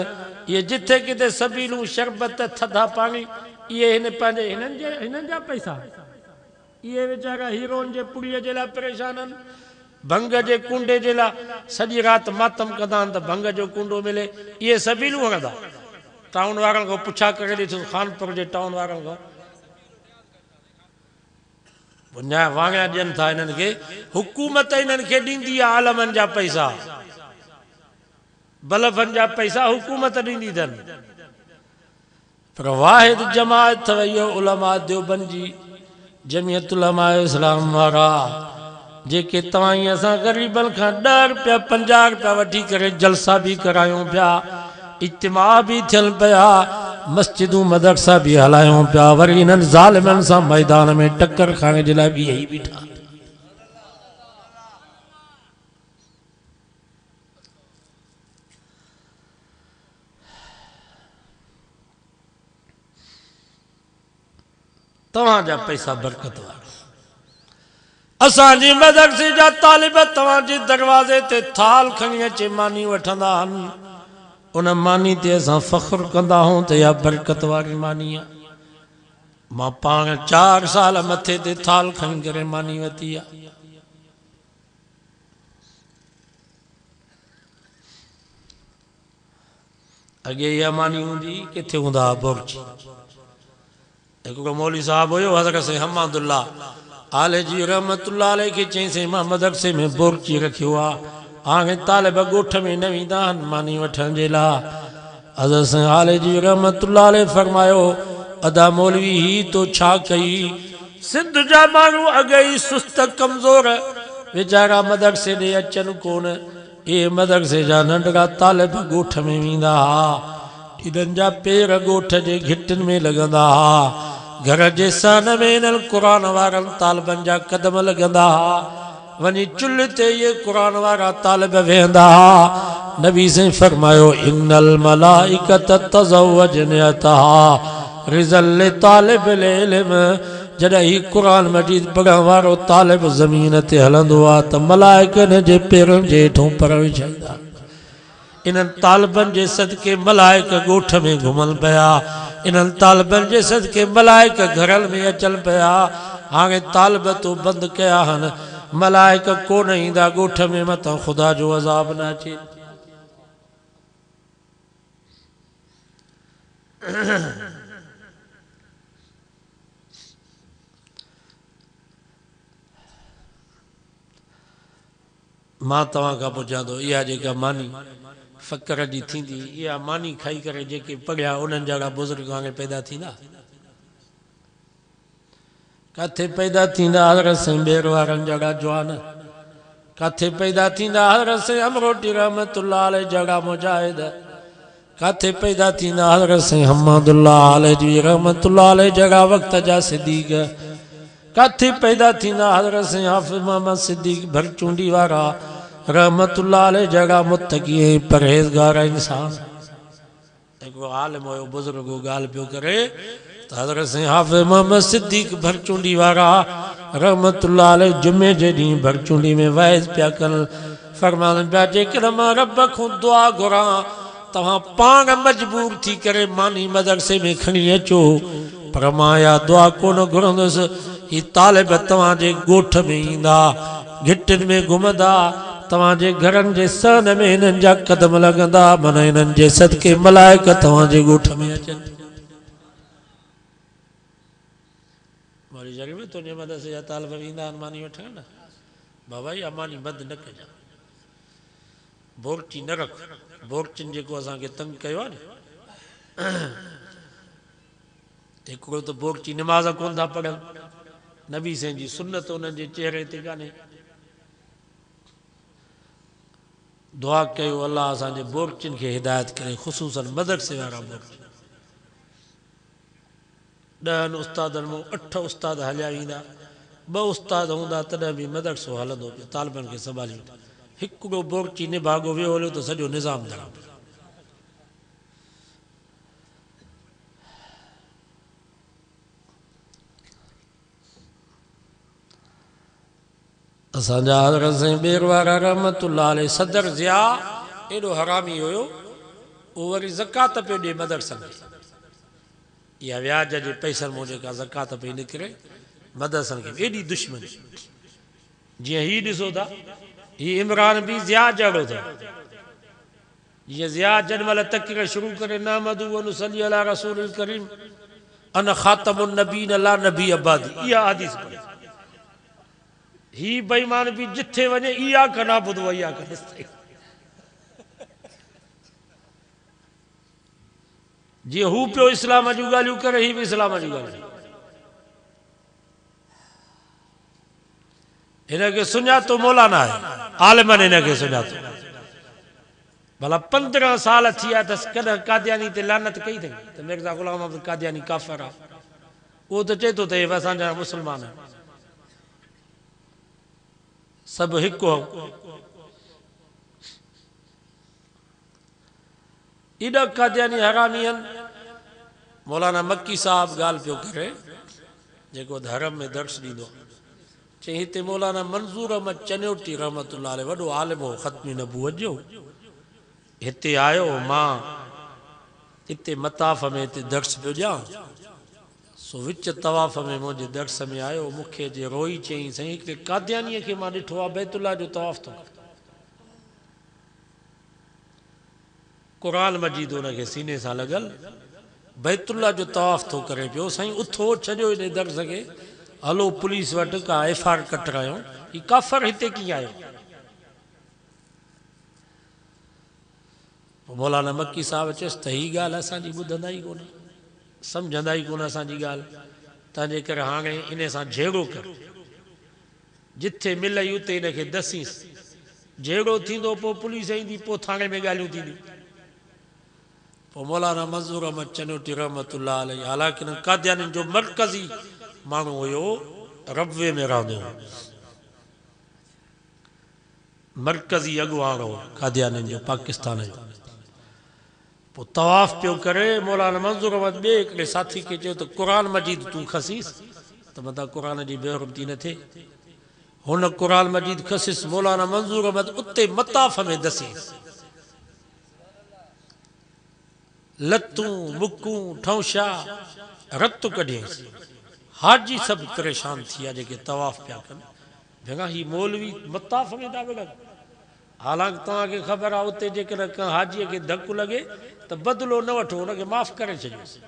[SPEAKER 1] ये जिथे किथे सबीलूं शरबत थधा पाणी, इहे हिन पंहिंजे हिननि जा पैसा, इहे वीचारा हीरोनि जे पुड़ीअ जे लाइ परेशान आहिनि, भंग जे कुंडे जे लाइ सॼी राति मातम कंदा आहिनि त भंग जो कुंडो मिले, इहे सबीलूं हणंदा। टाउन वारनि खां पुछा करे ॾिसो, खानपुर जे टाउन वारनि खां न्याय वाङिया ॾियनि था इन्हनि खे, हुकूमत इन्हनि खे ॾींदी आहे आलमनि जा पैसा, बल्बनि जा पैसा हुकूमत ॾींदी अथनि, पर वाहिद जमात अथव इहो उलमा देवबंद जी जमियत उलमा इस्लाम वारा, जेके तव्हां ई असां ग़रीबनि खां 10 रुपया 50 रुपया वठी करे जलसा बि करायूं पिया, इज्तिमा बि थियनि पिया, मस्जिदूं मदरसा बि हलायूं पिया, वरी इन्हनि ज़ालिमनि सां मैदान में टक्कर खाइण जे लाइ बि इहे ई बीठा। तव्हांजा पैसा बरकत वारा, असांजी मदरसे जा तालिब तव्हांजे दरवाज़े ते थाल खणी अचे मानी वठंदा आहिनि, उन मानी ते असां फ़ख्रु कंदा आहियूं त इहा बरकत वारी मानी आहे। मां पाण 4 साल मथे ते थाल खणी करे मानी वरिती आहे। अॻे इहा मानी हूंदी किथे हूंदा हुआ बुर्ज। हिकिड़ो मौलवी साहब हुयो हज़रत से हमादुल्ला आले जी रहमतुल्लाह अलैह खे चईंसीं मां मदरसे में बुर्जी रखियो आहे, हाणे तालिब ॻोठ में न वेंदा आहिनि मानी वठण जे लाइ। हज़रत से आले जी रहमतुल्लाह अलैह फरमायो अदा मौलवी ही तो छा कई, सिंध जा माण्हू अॻई सुस्त कमज़ोर वीचारा मदरसे ॾे अचनि कोन, इहे मदरसे जा नंढड़ा तालिब ॻोठ में वेंदा हुआ, इन्हनि जा पेर ॻोठ जे घिटियुनि में लॻंदा हुआ, घर जे सन में इन्हनि क़ुरान वारनि तालिबनि जा कदम लॻंदा हुआ, वञी चुल्हि ते इहे क़ुरान वारा तालिब वेहंदा हुआ। नबी से फरमायो इन्नल मलाइकत तज़व्वजनतहा रिज़ल तालिबिल इल्म, जॾहिं ही क़ुरान मजीद पढ़ण वारो तालिब ज़मीन ते हलंदो आहे त मलाइकनि जे पेरनि जे हेठों पर विछाईंदा। इन्हनि तालिबनि जे सदके मलाइक ॻोठ में घुमनि पिया, इन्हनि तालिबनि जे सदके मलाइक घरनि में अचनि पिया। हाणे तालिब तो बंदि कया आहिनि, मलाइक कोन ईंदा ॻोठ में, मतां ख़ुदा जो अज़ाब न अचे। मां तव्हां खां पुछां थो इहा जेका मानी फ़क़र जी थींदी इहा मानी खाई करे जेके पढ़िया उन्हनि जहिड़ा बुज़ुर्ग हाणे पैदा थींदा किथे पैदा थींदा हज़रत साईं ॿेर वारनि जहिड़ा जवान किथे पैदा थींदा हज़रत साईं अमरोटी रहमतुल्लाह अलैह जहिड़ा मुजाहिद किथे पैदा थींदा हज़रत साईं हम्मदुल्लाह अलैह रहमतुल्लाह अलैह जहिड़ा वक़्त जा सिद्दीक़ किथे पैदा थींदा हज़रत साईं हाफ़िज़ मोहम्मद सिद्दीक़ भरचूंडी वारा रहमतुल्लाह अलैह जहिड़ा मुत्तक़ी परहेज़गार इंसान हिकिड़ो आलिम हुयो बुज़ुर्ग ॻाल्हि पियो करे त हज़रत साईं हाफ़िज़ मोहम्मद सिद्दीक़ भरचूंडी वारा रहमतुल्लाह अलैह जुमे जे ॾींहुं भरचूंडी में वाइज़ पिया कनि फरमाइनि पिया जेकॾहिं मां रब खां दुआ घुरां तव्हां पाण मजबूर थी करे मानी मदरसे में खणी अचो पर मां इहा दुआ कोन घुरंदुसि ही तालिब तव्हांजे ॻोठ में ईंदा घिटियुनि में घुमंदा तव्हांजे घरनि जे सहन में हिननि जा क़दम लॻंदा माना हिननि जे सदके मलाइक तव्हांजे ॻोठ में अचनि मौलवी शरीफ में तुंहिंजे मदरसे जा तालिब ईंदा आहिनि मानी वठण न बाबा इहा मानी बंदि न कजांइ बोरची न रख बोरचिन जेको असांखे तंग कयो आहे न हिकिड़ो त बोरची निमाज़ कोन था पढ़नि नबी साईं जी सुन्नत उन्हनि जे चेहरे ते कान्हे दुआ कयो अल्लाह असांजे बोरचिन खे हिदायत करे ख़ुशूसन मदरसे वारा बोरची 10 उस्तादनि मां 8 उस्ताद हलिया वेंदा 2 उस्ताद हूंदा तॾहिं बि मदरसो हलंदो पियो तालिबनि खे संभाली हिकिड़ो बोरची निभागो वियो हलियो त सॼो निज़ाम धरा असांजा हज़रत साईं ॿेर वारा रहमतुल्लाह अलैह सदर ज़िया एॾो हरामी हुयो उहो वरी ज़कात पियो ॾिए मदरसनि खे इहा व्याज जे पैसनि मां जेका ज़कात पई निकिरे मदरसनि खे एॾी दुश्मनी जीअं हीउ ॾिसो था हीउ इमरान बि ज़िया जहिड़ो अथव जीअं ज़िया जॾहिं महिल तक़रीर शुरू करे नहमदु व नुसल्ली अला रसूलिल करीम अन ख़ातमुन नबीन ला नबी आबादी इहा हदीस पढ़े ही बेईमान भी जिथे वने इया कना बुध वया कर जी हू पियो इस्लाम जूं ॻाल्हियूं करे ही भी इस्लाम जूं ॻाल्हियूं हिनखे सुञातो मौलाना आहे आलिमनि हिनखे सुञातो भला 15 साल थी विया अथसि कॾहिं कादियानी ते लानत कई अथई त मिर्ज़ा ग़ुलाम अहमद कादियानी काफ़िर आहे उहो त चए थो त हे असांजा मुस्लमान आहिनि सब हिकु एॾा कादियानी हरामी आहिनि मौलाना मक्की साहब ॻाल्हि पियो करे जेको धर्म में दर्श ॾींदो चई हिते मौलाना मंज़ूर अहमद चन्योटी रहमतुल्लाह अलैह वॾो आलिम हो ख़त्मी नबूवत जो हिते आयो मां हिते मताफ़ में हिते दर्श पियो ॾियां सो विच तवाफ़ में मुंहिंजे दर्स में आयो मूंखे जे रोई चई साईं हिकिड़े कादियानीअ खे मां ॾिठो आहे बैतुल्लाह जो तवाफ़ थो करे क़ुरान मजीद हुनखे सीने सां लॻल बैतुल्लाह जो तवाफ़ थो करे पियो साईं उथो छॾियो हिन दर्स खे हलो पुलिस वटि का FIR कटरायूं ही काफ़र हिते कीअं आयो मौलाना मक्की साहब चयसि त हीअ ॻाल्हि असांजी ॿुधंदा ई कोन सम्झंदा ई कोन असांजी ॻाल्हि तंहिंजे करे हाणे इन सां जहिड़ो कर जिथे मिलई उते हिनखे दसींसि जहिड़ो थींदो पोइ पुलिस ईंदी पोइ थाणे में ॻाल्हियूं थींदियूं पोइ मौलाना मंज़ूर अहमद चन्योटी रहमतुल्लाह अलैह हालांकि हिन कादियानियुनि जो मरकज़ी माण्हू हुयो रबवे में रहंदो हो मरकज़ी अॻुवाण हो कादियानियुनि जो पाकिस्तान जो पोइ तवाफ़ पियो करे मौलाना मंज़ूर अहमद ॿिए हिकिड़े साथी खे चयो त क़ुरान मजीद तूं खसीस त मथां क़ुरान जी बेहरमती न थिए हुन क़ुरान मजीद खसीस मौलाना मंज़ूर अहमद उते मताफ़ में दसीस लतूं मुकूं ठौशा रत कढियसि हाजी सभु परेशान थी विया जेके तवाफ़ पिया कनि भेणा ही मौलवी मताफ़ में था विढ़नि हालांकि तव्हांखे ख़बर आहे उते जेकॾहिं कंहिं हाजीअ खे धकु लॻे त बदिलो न वठो हुनखे माफ़ करे छॾियोसि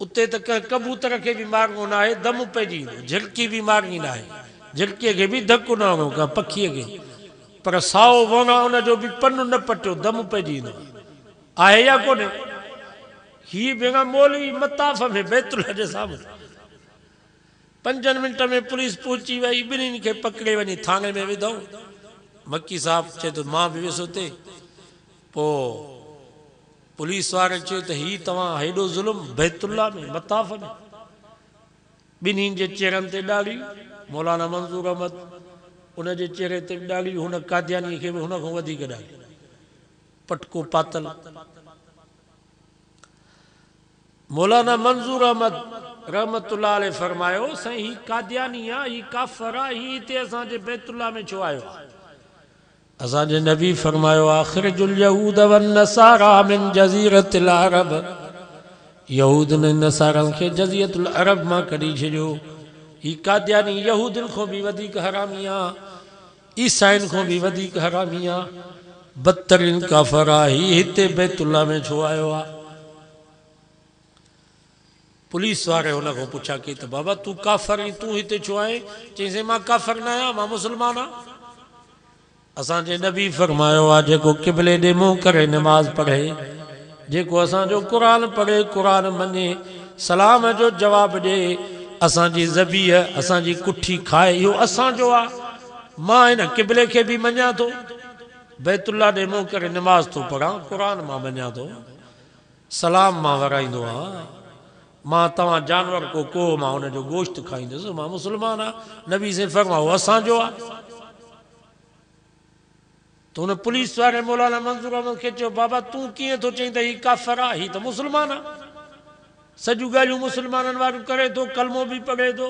[SPEAKER 1] उते त कंहिं कबूतर खे बि मारिणो न आहे दम पइजी वेंदो झिरकी बि मारणी न आहे झिड़कीअ खे बि धकु न हणो का पखीअ खे, पर साओ वण उन जो बि पनु न पटियो दम पइजी वेंदो आहे या कोन्हे। ही भेण मौलवी मताफ़ में बैतुल्ला जे साम्हूं 5 मिंट में पुलिस पहुची वई, ॿिन्हिनि खे पकड़े वञी थाणे में विधऊं। मक्की साहब चए तो मां बि वियुसि हुते। पोइ पुलिस वारे चयो त ही तव्हां हेॾो ज़ुल्म बैतुल्ला में मताफ़ में। ॿिन्हिनि जे चेहरनि ते ॾाढ़ी, मौलाना मंज़ूर अहमद उन जे चेहरे ते ॾाढ़ी, हुन कादियानी खे बि हुन खां वधीक ॾाढ़ी, पटको पातल। मौलाना मंज़ूर अहमद रहमतुल्लाह अलैह फरमायो, साईं ही कादियानी आहे, ही काफ़िर आहे, ही हिते असांजे बैतुल्ला में छो आयो आहे? असांजे नबी फरमायो, आख़िरजुल यहूद वन नसारा मिन जज़ीरतिल अरब। यहूद ने नसारनि खे जज़ीरतुल अरब मां कढी छॾियो। ही कादियानी यहूदनि खां बि वधीक हरामी आहे, ईसाइनि खां बि वधीक हरामी आहे, बदतरीन काफ़िर आहे, ही हिते बैतुल्ला में छो आयो आहे? पुलिस वारे हुन खां पुछा कई त बाबा तूं काफ़िर आहीं, तूं हिते छो आहीं? चईंसि मां काफ़िर न आहियां, मां मुस्लमान आहियां। असांजे नबी फरमायो आहे, जेको क़िबले ॾे मुंहुं करे नमाज़ पढ़े, जेको असांजो क़ुरान पढ़े, क़ुरान मञे, सलाम जो जवाबु ॾे, असांजी ज़बीह असांजी कुठी खाए, इहो असांजो आहे। मां हिन क़िबले खे बि मञां थो, बैतुल्ला ॾे मुंहुं करे नमाज़ थो पढ़ां, क़ुरान मां मञां थो, सलाम मां वराईंदो आहियां। मां तव्हां जानवर को मां हुनजो गोश्त खाईंदुसि, मां मुस्लमान आहियां। नबी से फरमायो असांजो आहे। तो हुन पुलिस वारे मौलाना मंज़ूर अहमद खे चयो, बाबा तूं कीअं थो चईं त ही काफ़िर आहे, ही त मुस्लमान आहे, सॼियूं ॻाल्हियूं मुस्लमाननि वारियूं करे थो, कलमो बि पढ़े थो,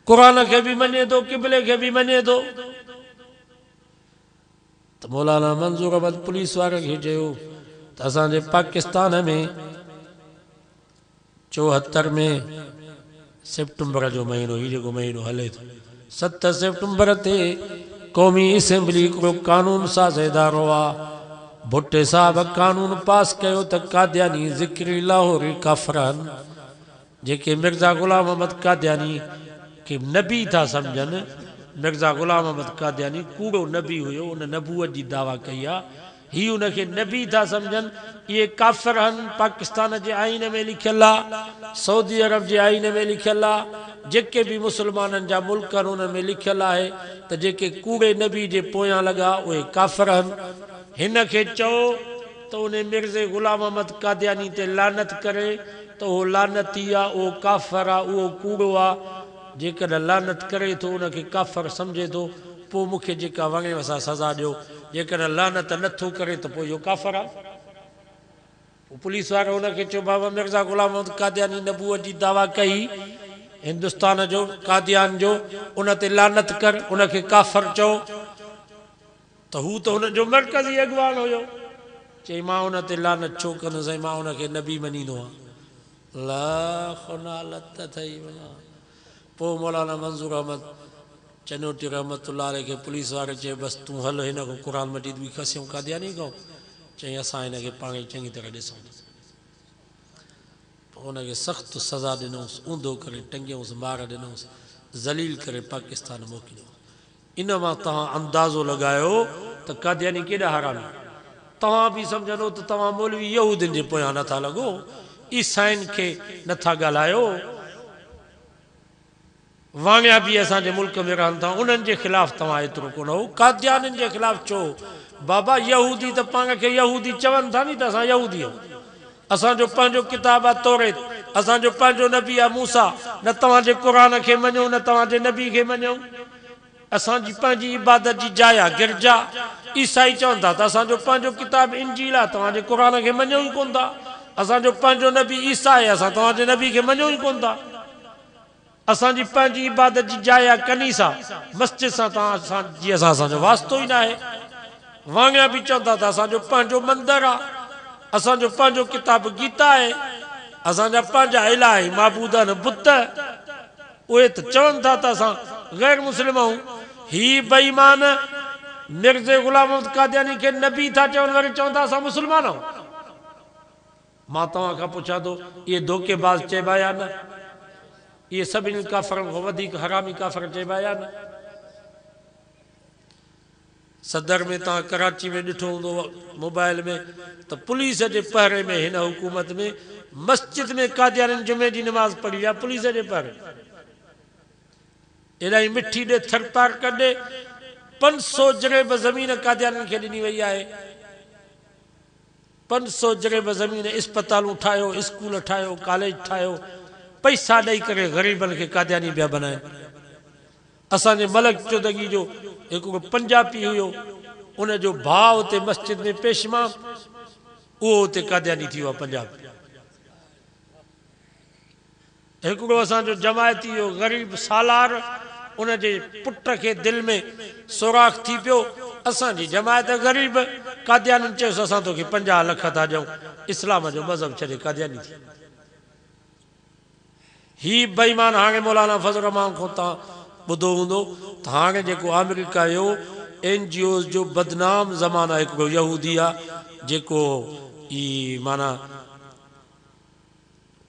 [SPEAKER 1] क़ुरान खे बि मञे थो, क़िबले खे बि मञे थो। त मौलाना मंज़ूर अहमद पुलिस वारे खे चयो त असांजे पाकिस्तान में 74 में सेप्टेम्बर जो महीनो, ही जेको महीनो हले थो, 7 सेप्टेम्बर ते क़ौमी असेंबली हिकिड़ो कानून साज़ इदारो आहे। भुट्टे साहब कानून पास कयो त कादियानी ज़िक्री लाहौरी काफ़िर आहिनि। जेके मिर्ज़ा ग़ुलाम अहमद कादियानी के नबी था सम्झनि, मिर्ज़ा ग़ुलाम अहमद कादियानी कूड़ो नबी हुयो, उन नबूअत जी दावा कई आहे, ही उनखे नबी था सम्झनि, इहे काफ़िर आहिनि। पाकिस्तान जे आइन में लिखियल आहे, सऊदी अरब जे आइन में लिखियल आहे, जेके बि मुस्लमाननि जा मुल्क आहिनि उन में लिखियल आहे त जेके कूड़े नबी जे पोयां लॻा उहे काफ़िर आहिनि। हिन खे चओ त उन मिर्ज़े ग़ुलाम अहमद कादियानी ते लानत करे त उहो लानती आहे, उहो काफ़िर आहे, उहो कूड़ो आहे। जेकॾहिं लानत करे थो, उनखे काफ़िर सम्झे थो, पोइ मूंखे जेका वणेव सा सज़ा ॾियो। जेकॾहिं लानत नथो करे त पोइ इहो काफ़िर आहे। पुलिस वारो हुनखे चयो, बाबा मिर्ज़ा ग़ुलाम अहमद कादियानी नबूअत जी दावा कई, हिंदुस्तान जो कादियान जो, उन ते लानत कर, उनखे काफ़िर चओ। त हू त हुनजो मरकज़ी अॻवान हुयो। चई मां हुन ते लानत छो कंदुसि, साईं मां हुनखे नबी मञींदो आहियां। लानत अथई। पोइ मौलाना मंज़ूर अहमद चनोटी रहमतुल्लाह अलैह खे पुलिस वारे चयो, बसि तूं हल, हिन खां क़ुरान मजीद बि खसियूं कादियानी खां। चई असां हिनखे पाण ई चङी तरह ॾिसूं। पोइ हुनखे सख़्तु सज़ा ॾिनऊंसि, ऊंधो करे टंगियऊंसि, मार ॾिनऊंसि, ज़लील करे पाकिस्तान मोकिलियो। इन मां तव्हां अंदाज़ो लॻायो त कादियानी केॾा हरामी। तव्हां बि सम्झंदो त तव्हां मौलवी यहूदियुनि जे पोयां नथा लॻो, ईसाइनि खे नथा ॻाल्हायो। वाणिया बि असांजे मुल्क में रहनि था, उन्हनि जे ख़िलाफ़ तव्हां एतिरो कोन हो, कादियानियुनि जे ख़िलाफ़ चओ। बाबा यहूदी त पाण खे यहूदी चवनि था नी, त असां यहूदी आहियूं। असांजो पंहिंजो किताब आहे तौरेत, असांजो पंहिंजो नबी आहे मूसा। न तव्हांजे क़ुरान खे मञूं, न तव्हांजे नबी खे मञूं। असांजी पंहिंजी इबादत जी जाइ आहे गिरजा। ईसाई चवनि था त असांजो पंहिंजो किताब इंजील आहे, तव्हांजे क़ुरान खे मञूं ई कोन था। असांजो पंहिंजो नबी ईसा आहे, असां तव्हांजे नबी खे मञूं ई कोन था। असांजी पंहिंजी इबादत जी जाइ आहे कनीसा, मस्जिद सां तव्हां जी असांजो वास्तो ई न आहे। वांगिया बि चवनि था त असांजो पंहिंजो मंदरु आहे, असांजो पंहिंजो किताब गीता आहे, असांजा पंहिंजा इलाही माबूद आहिनि बुत। उहे त चवनि था त असां गैर मुस्लिम आहियूं। ही बेईमान मिर्ज़े ग़ुलाम अहमद कादियानी खे नबी था चवनि, वरी चवनि था असां मुस्लमान आहियूं। मां तव्हां खां पुछां थो, इहे धोखेबाज़ चइबा या न? ये सभिनी काफ़रनि खां वधीक हरामी काफ़र चइबा या न। सदर में तव्हां कराची में ॾिठो हूंदो मोबाइल में त पुलिस जे पहरे में हिन हुकूमत में मस्जिद में कादियानियुनि जुमे जी नमाज़ पढ़ी आहे पुलिस जे पहरे। एॾाई मिठी ॾे थरपार कढे 500 जरेब ज़मीन कादियानियुनि खे ॾिनी वई आहे। 500 जरेब ज़मीन इस्पतालूं ठाहियो, स्कूल ठाहियो, कॉलेज ठाहियो, पैसा ॾेई करे ग़रीबनि खे कादियानी पिया बनाइनि। असांजे मलक चौधरी जो हिकिड़ो पंजाबी हुयो, उनजो भाउ उते मस्जिद में पेशमा, उहो उते कादियानी थी वियो आहे पंजाब। हिकिड़ो असांजो जमायती हुयो ग़रीब सालार, उनजे पुट खे दिलि में सोराख़ थी पियो, असांजी जमायत ग़रीब, कादियानियुनि चयोसि असां तोखे 50 लख था ॾियूं, इस्लाम जो मज़हब छॾे कादियानी थी। ही बेईमान हाणे मौलाना फज़ल रहमान खां तव्हां ॿुधो हूंदो त हाणे जेको अमेरिका जो NGOs जो बदनाम ज़माना हिकिड़ो यहूदी आहे जेको ई माना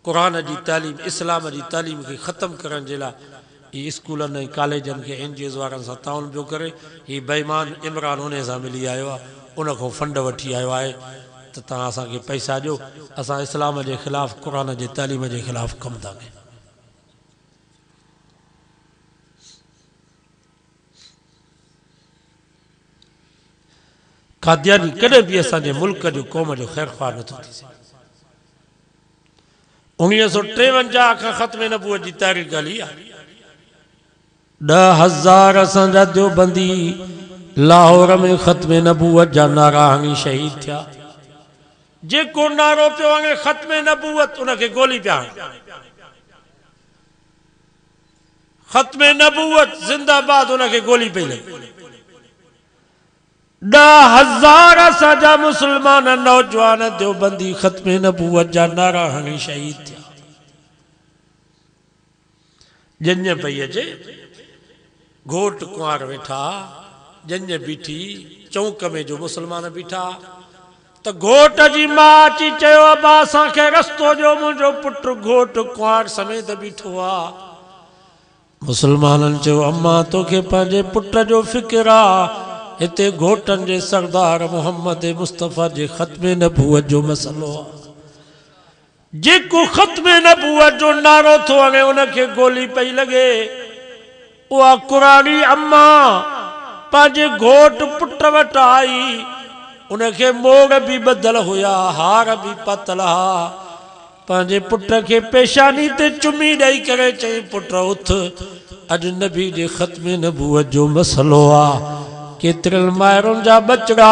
[SPEAKER 1] क़ुरान जी तालीम, इस्लाम जी तालीम खे ख़तमु करण जे लाइ ही स्कूलनि ऐं कॉलेजनि खे NGOs वारनि सां ताउन पियो करे। ही बेईमान इमरान उन सां मिली आयो आहे, उन खां फंड वठी आयो आहे त तव्हां असांखे पैसा ॾियो, असां इस्लाम जे ख़िलाफ़ु क़ुरान जे तालीम जे ख़िलाफ़ु कमु था कयूं। कादियानी कॾहिं बि असांजे मुल्क जो क़ौम जो ख़ैरख़्वाह नथो थी सघे। 1953 खां ख़त्म नबूवत जी तारीख़ हली आहे। 10,000 असांजा देवबंदी लाहौर में ख़त्म नबूवत जा नारा हणी शहीद थिया। जेको नारो पियो हणे ख़त्म नबूवत उनखे गोली पिया हणनि। ख़त्म नबूवत ज़िंदाबाद उनखे गोली पई लॻे। 10,000 असांजा मुसलमान नौजवान देवबंदी ख़त्म नबूवत जा नारा हणी शहीद थिया। जंज पई अचे, घोट कुंवार वेठा, जंज बीठी, चौंक में जो मुसलमान बीठा, त घोट जी मां अची चयो अबा असांखे रस्तो जो, मुंहिंजो पुट घोट कुंवार समेत बीठो आहे। मुसलमाननि चयो अम्मा तोखे पंहिंजे पुट जो फ़िक्र आहे, हिते घोटनि जे सरदार मोहम्मद मुस्तफ़ा जे ख़त्म नबूवत जो मसलो आहे। जेको ख़त्म नबूवत जो नारो थो हणे उनखे गोली पई लॻे। उहा कुरानी अम्मा पंहिंजे घोट पुट वटि आई, उनखे मोर बि ॿधल हुया, हार बि पातल हा, पंहिंजे पुट खे पेशानी ते चुमी ॾेई करे चई पुट उथ, अॼु नबी जे ख़त्म नबूवत जो मसलो आहे। केतिरनि माइरुनि जा बचड़ा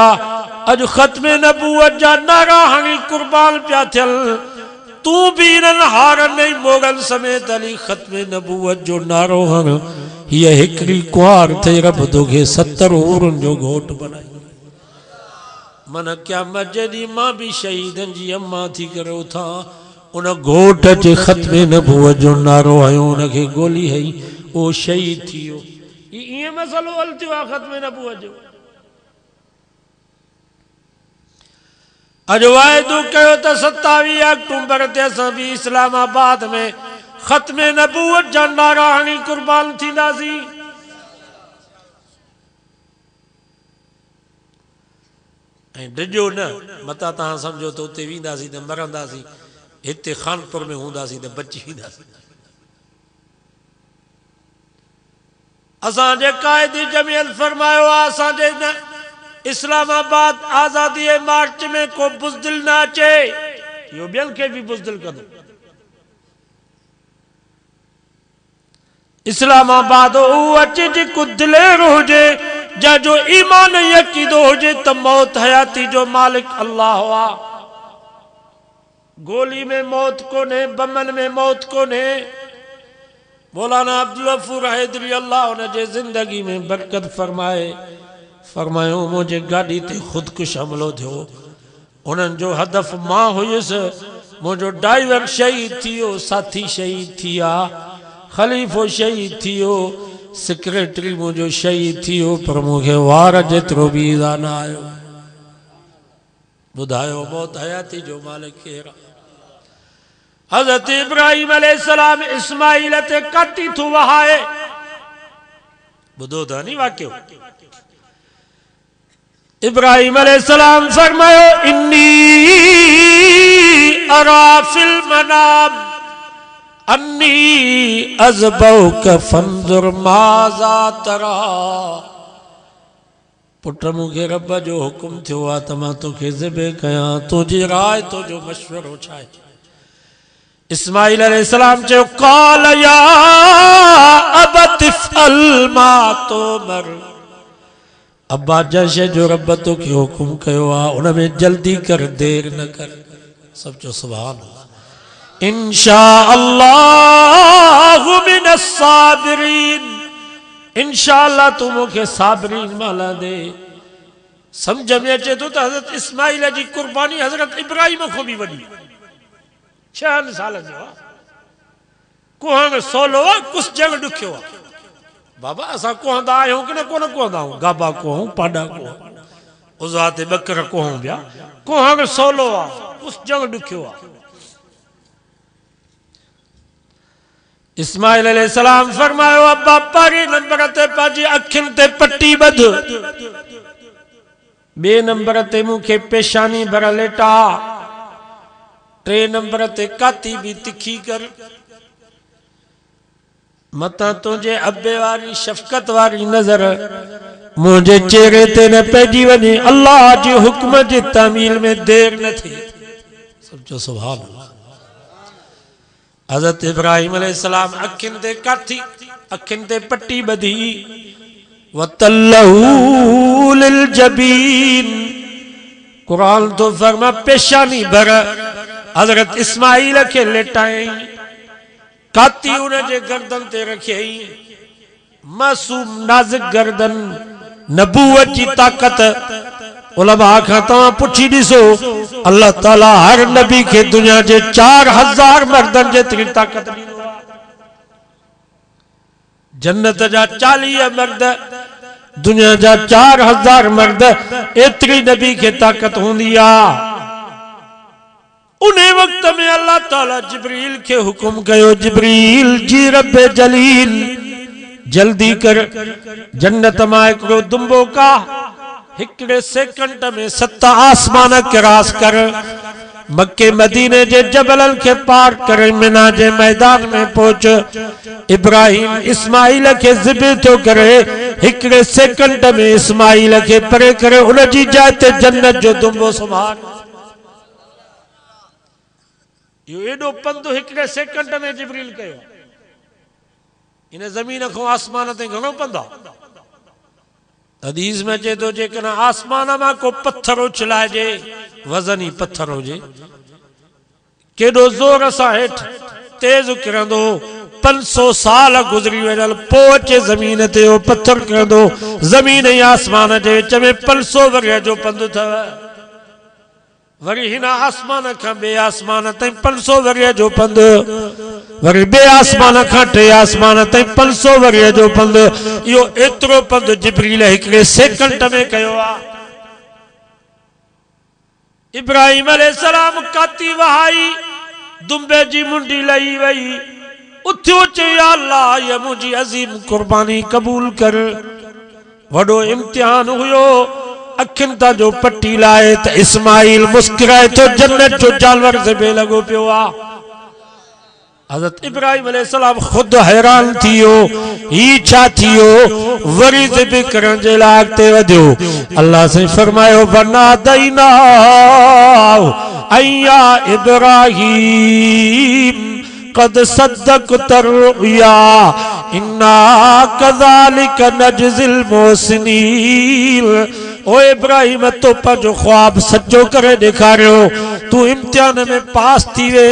[SPEAKER 1] अॼु ख़त्म नबूवत जा नारा हणी कुर्बान पिया थियनि। तूं बि इन्हनि हारनि ऐं मोगनि समेत हली ख़त्म नबूवत जो नारो हण। हीअ हिकिड़ी कुंवार थिए रब तोखे 70 हूरनि जो घोट बनाई। मन क़यामत जे ॾींहुं मां बि शहीदनि जी अम्मा थी करे उथां, उन घोट जे ख़त्म नबूवत जो नारो हयो, उनखे गोली हई, उहो शहीद थी वियो। ईअं मसलो हल थियो आहे ख़त्म नबूवत जो। अॼु वाइदो कयो त 27 अक्टूबर ते असां बि इस्लामाबाद में ख़त्म नबूवत जा नारा हणी कुर्बान थींदासीं। ऐं डिॼो न, मता तव्हां सम्झो त उते वेंदासीं त मरंदासीं, हिते खानपुर में हूंदासीं त बची वेंदासीं। असांजे क़ाइदी जमीयत फरमायो आहे असांजे इस्लामाबाद आज़ादी मार्च में को बुज़दिल न अचे, इहो ॿियनि खे बि बुज़दिल कंदो। इस्लामाबाद उहो अचे जेको दिलेरो हुजे, जंहिंजो ईमान यकीदो हुजे त मौत हयाती जो मालिक अल्लाह आहे। गोली में मौत कोन्हे, बमन में मौत कोन्हे। मौलाना अब्दुल गफूर हैदरी अल्लाह उनजे ज़िंदगी में बरकत फरमाए, फरमायो मुंहिंजे गाॾी ते ख़ुदकुश हमलो थियो, उन्हनि जो हदफ़ मां हुयुसि, मुंहिंजो ड्राइवर शहीद थी वियो, साथी शहीद थी विया, ख़लीफ़ो शहीद थी वियो, सेक्रेटरी मुंहिंजो शहीद थी वियो, पर मूंखे वार जेतिरो बि ईज़ा न आयो। ॿुधायो मौत हयाती जो मालिक केरु आहे? हज़रत इब्राहिम अलैहिस्सलाम इस्माइल ते काटी थो वहाए। बुधो था नहीं वाक्यो। इब्राहिम अलैहिस्सलाम फरमायो इन्नी अरा फिल मनाम अन्नी अज़बहुक फंजुर माज़ा तरा। पुट मूंखे रब जो हुकुम थियो आहे त मां तोखे ज़िबे कयां, तुंहिंजी राय तुंहिंजो मशवरो छा आहे? इस्माइल अलैहिस्सलाम चयो क़ाल या अबत इफ़अल मा तुमर। अब्बा जैसे जो रब तोखे हुकुम कयो आहे उन में जल्दी कर, देर न कर। सब चो सुभान अल्लाह। इंशा अल्लाहु मिनस साबिरीन। इंशाअल्लाह तू मूंखे साबिरीन माला दे। समझ में अचे तो हज़रत इस्माइल जी कुर्बानी हज़रत इब्राहिम को भी वॾी। 6 साल जो कुहण में सोलो आहे, कुछ जंग ॾुखियो आहे। बाबा असां कुहंदा आहियूं कि न कोन कुहंदा आहियूं? गाबा कुहूं, पाडा कुहूं, उज़ा ते बकर कुहूं पिया। कुहण सोलो आहे, कुछ जंग ॾुखियो आहे। इस्माइल अलैहिस्सलाम फरमायो अब्बा पहिरीं नंबर ते पंहिंजी अखियुनि ते पट्टी ॿध, ॿिए नंबर ते मूंखे पेशानी भर लेटा, 3 नंबर ते काती भी तिखी कर। मता तुझे अब्बे वारी शफकत वारी नजर मुझे चेहरे ते न पइजी वञे। अल्लाह जे हुक्म जे तामील में देर न थिए। समझो सुभान अल्लाह। हज़रत इब्राहिम अलैहिस्सलाम अखियुनि ते काठी, अखियुनि ते पट्टी ॿधी। वतल्लहू लिल जबीन। कुरान तो फरमा पेशानी भर हज़रत इस्माइल के लेटाई, काती उन जे गर्दन ते रखियई। मासूम नाज़ुक गर्दन, नबूवत जी ताकत। उलमा खां तव्हां पुछी ॾिसो, अल्लाह ताला हर नबी के दुनिया जे 4000 मर्दन जेतिरी ताकत ॾींदो आहे। जन्नत जा 40 मर्द, दुनिया जा 4000 मर्द, एतिरी नबी के ताकत हूंदी आहे। उन वक्त में अल्लाह ताला जिब्रील के हुक्म कयो, जिब्रील जी रब जलील जल्दी कर, जन्नत मां हिकिड़ो दुंबो का, हिकिड़े सेकंड में 7 आसमान क्रॉस कर, मक्के मदीने जे जबलन के पार कर, मिना जे मैदान में पहुंच। इब्राहिम इस्माइल के ज़िबे तो करे, हिकिड़े सेकंड में इस्माइल के परे करे उन जी जाइ ते जन्नत जो दुंबो संभाल। यो एडो पंधु हिकिड़े सेकंड में जिब्रील कयो। इन जमीन को आसमान ते घणो पंधु आहे। हदीस में अचे तो जेकॾहिं आसमान मां को पत्थर उछलाइजे, वज़न ही पत्थर हुजे, केॾो ज़ोर सां हेठि तेज किरंदो, 500 साल गुज़री वञनि पोइ अचे ज़मीन ते उहो पत्थर किरंदो। ज़मीन ऐं आसमान जे विच में 500 वरिया जो पंधु अथव। वरी हिन आसमान खां ॿिए आसमान ताईं 500 वरिया जो पंधु, वरी ॿिए आसमान खां 3 आसमान ताईं 500 वरिया जो पंधु। इहो एतिरो पंधु जिब्रील हिकिड़े सेकंड में कयो आहे। इब्राहिम अलैहिस्सलाम काती वहाई, दुंबे जी मुंडी लही वई, उथियो चयो या अल्लाह ये मुंहिंजी अज़ीम कुर्बानी कबूल कर। वॾो इम्तिहान हुयो। अखियुनि तां जो पट्टी लाए त इस्माइल मुस्कुराए तो जन्नत जो जानवर से बे लॻो पियो आहे। हज़रत इब्राहिम अलैहिस्सलाम खुद हैरान थियो, ही छा थियो? वरी ज़िबे करण जे लाइ अॻिते वधियो। अल्लाह से फरमायो बना दईना अय्या इब्राहिम कद सद्दक़त रुया इन्ना कज़ालिक नजज़िल मोहसिनीन। ओ इब्राहिम तो पंहिंजो ख्वाब सचो करे ॾेखारियो, तू इम्तिहान में पास थी वे।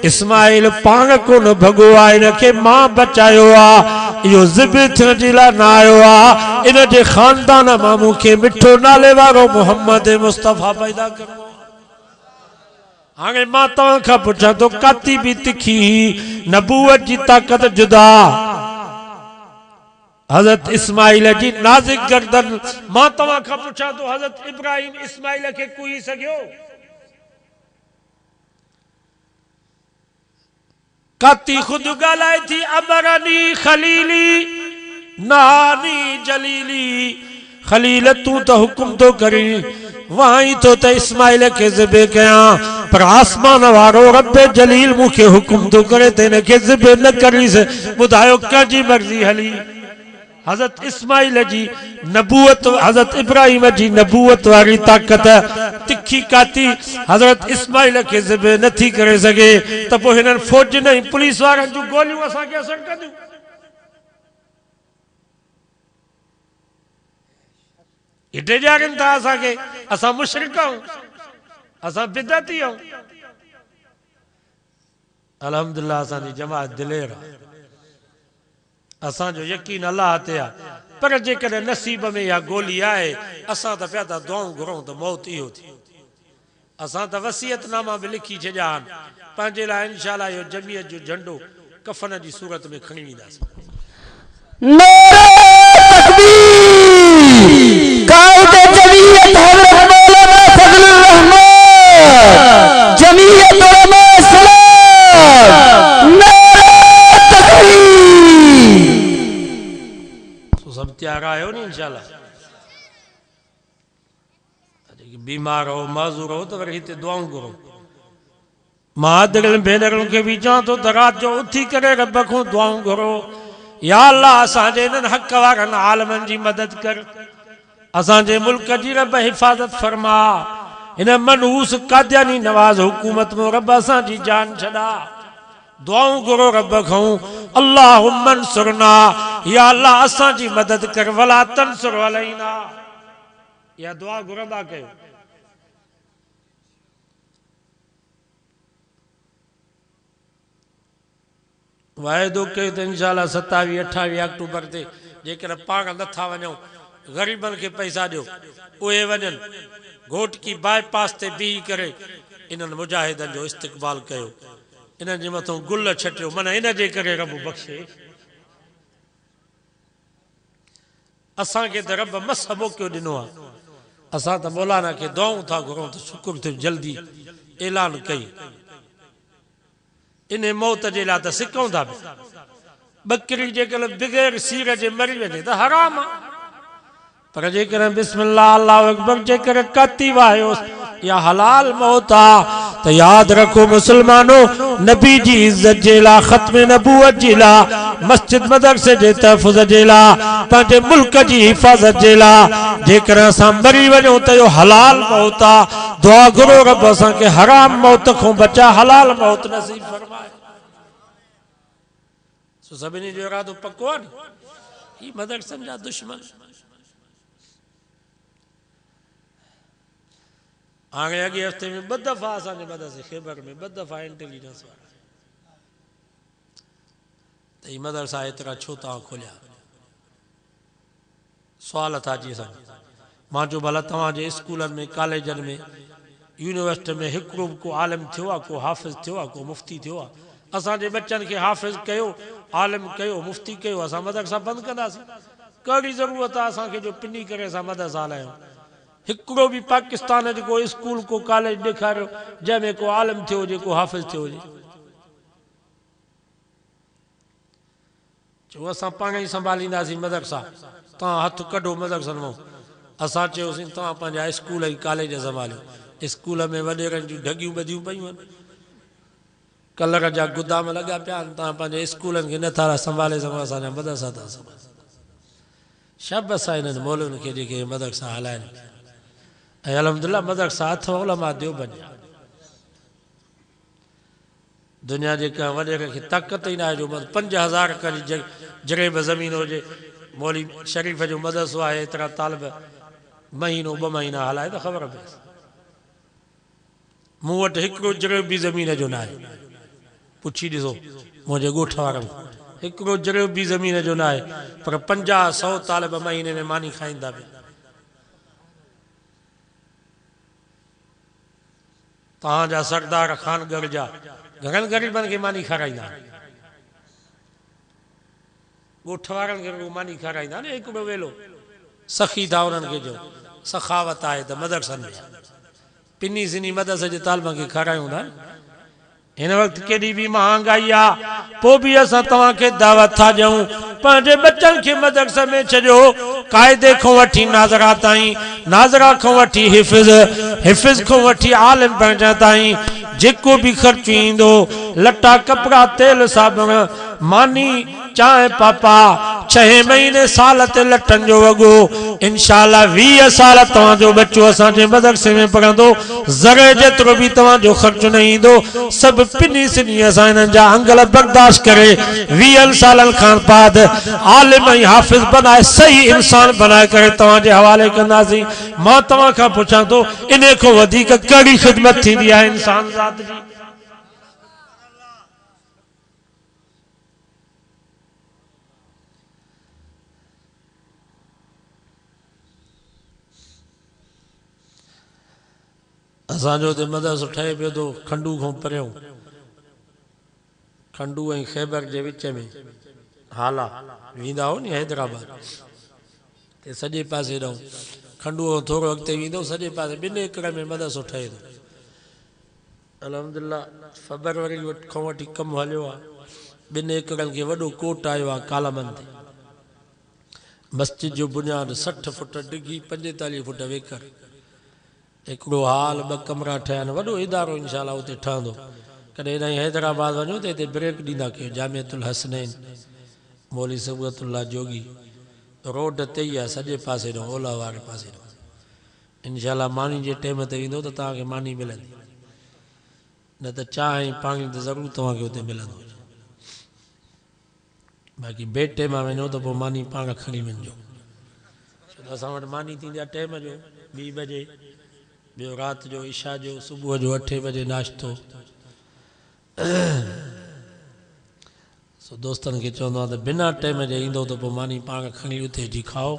[SPEAKER 1] इस्माइल पाण कोन भॻो आहे, इनखे मां बचायो आहे। इहो ज़िबे थियण जे लाइ न आयो आहे। इन जे ख़ानदान मां मूंखे मिठो नाले वारो मोहम्मद मुस्तफ़ा पैदा करिणो। हाणे मां तव्हां खां पुछां थो, काती बि तिखी, नबूवत जी ताक़त जुदा, हज़रत इस्माइल जी नाज़ुक गर्दन। मां तव्हां खां पुछां थो, हज़रत इब्राहिम इस्माइल खे कुही सघियो? काती खुद गालाई थी अमरनी खलीली नानी जलीली खलील तू तो हुक्म तो करी वहीं तो इस्माइल के ज़िबे कया पर आसमान वारो रब्बे जलील मुखे हुक्म तो करे तेने के ज़िबे न करी से बुधायो क्या जी मर्जी हली हजरत इस्माइल जी नबूवत हजरत इब्राहिम जी नबूवत वाली ताकत तिखी काती हजरत इस्माइल के ज़िबे नथी करे सके तो पोइ हिनन फौज नहीं पुलिस वारन जो गोलियों असा के असर कदियूं इटे जागन था असा के असा मुशरिक आऊं असा बिदती आऊं अल्हम्दुलिल्लाह असा दी जमात दिलेर असा जो यकीन अल्लाह ते आ पर जेकर नसीब में या गोली आए असा तो पिया था दुआऊं घुरूं तो मौत इहो थी असा तो वसीयतनामा भी लिखी छॾियान पंहिंजे लाइ इंशाअल्लाह यो जमीयत जो झंडो कफन जी सूरत में खणी ईंदासीं
[SPEAKER 2] कायदे जमीयत हज़रत मौलाना फजलुर रहमान जमीयत उलमा इस्लाम नारे तकबीर
[SPEAKER 1] तो सब तैयार आयो नी इंशाअल्लाह बीमार हो माजूर हो तो वरी हिते दुआऊं करो मां दिल भेनरुनि खे बि चवां थो त राति जो उथी करे रब खां दुआऊं करो या अल्लाह असांजे इन्हनि हक़ वारनि आलमनि जी मदद कर असांजे मुल्क जी रब हिफ़ाज़त फरमा इन मनहूस कादियानी नवाज हुकूमत में रब असांजी जान छॾा दुआऊं करो रब खां अल्लाहुम्मा अंसुरना या अल्लाह असांजी मदद कर वला तंसुर अलैना या दुआ घुरंदा कयो वाइदो कयो त इंशाअल्लाह 27-28 अक्टूबर ते जेकर पाण नथा वञूं ग़रीबनि खे पैसा ॾियो उहे वञनि घोट की बाईपास ते बीही करे इन्हनि मुजाहिदनि जो इस्तक़बाल कयो इन्हनि जे मथां गुल छटियो माना इन जे करे रब बख़्शे असांखे त रब मस मौक़ो ॾिनो आहे असां त मौलाना खे दुआऊं था घुरूं त शुक्र थियो जल्दी ऐलान कई इन मौत जे लाइ त सिकूं था बकरी जेकर बग़ैर सीर जे मरी वञे त हराम आहे पर जेकर बिस्मिल्लाह अल्लाहु अकबर जेकर काती वायोसि या हलाल मौत आहे त यादि रखो मुसलमानो नबी जी इज़्ज़त जे लाइ ख़त्म नबूवत जे लाइ मस्जिद मदरसे जे तहफ़ुज़ जे लाइ पंहिंजे मुल्क जी हिफ़ाज़त जे लाइ जेकर असां मरी वञूं त इहो हलाल मौत आहे दुआ घुरो रब असांखे हराम मौत खां बचा हलाल मौत नसीब फरमाए सभिनी जो इरादो पको आहे नी ही मदरसनि जा दुश्मन हाणे अॻे हफ़्ते में 2 दफ़ा असांजे मदरसे ख़ैबर में 2 दफ़ा इंटेलिजेंस वारा त ही मदरसा एतिरा छो तव्हां खोलिया सुवाल था अची सघनि मां चयो भला तव्हांजे स्कूलनि में कॉलेजनि में यूनिवर्सिटी में हिकिड़ो को आलिम थियो आहे को हाफ़िज़ थियो आहे को मुफ़्ती थियो आहे असांजे बच्चनि खे हाफ़िज़ कयो आलिम कयो मुफ़्ती कयो असां मदरसा बंदि कंदासीं कहिड़ी ज़रूरत आहे असांखे जो पिनी करे असां मदरसा हलायूं हिकिड़ो बि पाकिस्तान जो को स्कूल को कॉलेज ॾेखारियो जंहिंमें को आलिम थियो हुजे को हाफ़िज़ थियो हुजे चयो असां पाण ई संभालींदासीं मदरसा तव्हां हथु कढो मदरसनि मां असां चयोसीं तव्हां पंहिंजा स्कूल ऐं कॉलेज संभालियो स्कूल में वॾेरनि जूं ढगियूं ॿधियूं पयूं आहिनि कलर जा गुदाम लॻा पिया आहिनि तव्हां पंहिंजे स्कूलनि खे नथा संभाले सघो असांजा मदरसा था संभाले शाबस आहे इन्हनि मौलवियुनि खे जेके मदरसा हलाइनि ऐं अल्हम्दुलिल्लाह मदरसा अथव उलमा देवबंद जा दुनिया जे कंहिं वॾेरे खे ताक़त ई न आहे जो 5000 करी जॻह बि ज़मीन हुजे मौली शरीफ़ जो मदरसो आहे एतिरा तालिब महीनो 2 महीना हलाए त ख़बर पए मूं वटि हिकिड़ो जॻह बि ज़मीन जो न आहे पुछी ॾिसो मुंहिंजे ॻोठ वारनि हिकिड़ो जॻह बि ज़मीन जो न आहे पर 50-100 तालिब महीने में मानी खाईंदा पिया तव्हांजा सरदार ख़ानगढ़ जा घणनि ग़रीबनि खे मानी खाराईंदा ॻोठ वारनि खे मानी खाराईंदा न हिकिड़ो वेलो सखी था उन्हनि खे जो सखावत आहे त मदरसनि में पिनी सिनी मदरसे जे तालिबनि खे खारायूं था इन वक्त केडी भी महंगाई आ पो भी असा तवा के दावत था जाऊं पंहिंजे बच्चन के मदरसे में छजो कायदे को वठी नाजरा ताई नाजरा को वठी हिफिज को वठी आलिम बणजा ताई जेको भी खर्च इंदो लट्टा कपड़ा तेल साबुण मानी चाय पापा 6 महीने साल ते लटन जो वगो इंशाअल्लाह 20 साल तवा जो बच्चो असा जे मदरसे में पढ़ंदो जरे जेतरो भी तवा जो खर्च न इंदो सब पिनी सिनी असा इन जा अंगल बर्दाश्त करे 20 सालन खान बाद आलिम ऐं हाफिज बनाए सही इंसान बनाए करे तवा जे हवाले कंदासी मां तवा का पुछां तो इने को वधिक कड़ी खिदमत थींदी है इंसान जात जी असांजो ते मदरसो ठहे पियो तो खंडू खां परियों खंडू ऐं खैबर जे विच में हाला वेंदा हो नी हैदराबाद ते सॼे पासे ॾांहुं खंडू थोरो अॻिते वेंदो सॼे पासे 2 एकड़ में मदरसो ठहे थो अल्हम्दुलिल्लाह फरवरी खां वठी कमु हलियो आहे 2 एकड़नि खे वॾो कोट आयो आहे कालामन ते मस्जिद जो बुनियाद 60 फुट डिघी 45 फुट वेकर एकड़ो हाल 2 कमरा ठहिया आहिनि वॾो इदारो इंशाअल्लाह उते ठहंदो कॾहिं हेॾां हैदराबाद वञो त हिते ब्रेक ॾींदा कयो जामियतुल हसनैन मौली सबूतुल्लाह जोगी रोड ते ई आहे सॼे पासे ॾांहुं ओलह वारे पासे ॾांहुं इंशाअल्लाह मानी जे टाइम ते ईंदो त तव्हांखे मानी मिलंदी न त चांहि ऐं पाणी त ज़रूरु तव्हांखे उते मिलंदो बाक़ी बे टाइम वञो त पोइ मानी पाण खणी वञिजो छो त असां वटि मानी थींदी आहे टाइम जो 2 बजे ॿियो राति जो इशा जो सुबुह जो 8 बजे नाश्तो सो दोस्तनि खे चवंदो आहे त बिना टाइम जे ईंदो त पोइ मानी पाण खणी उते अची खाओ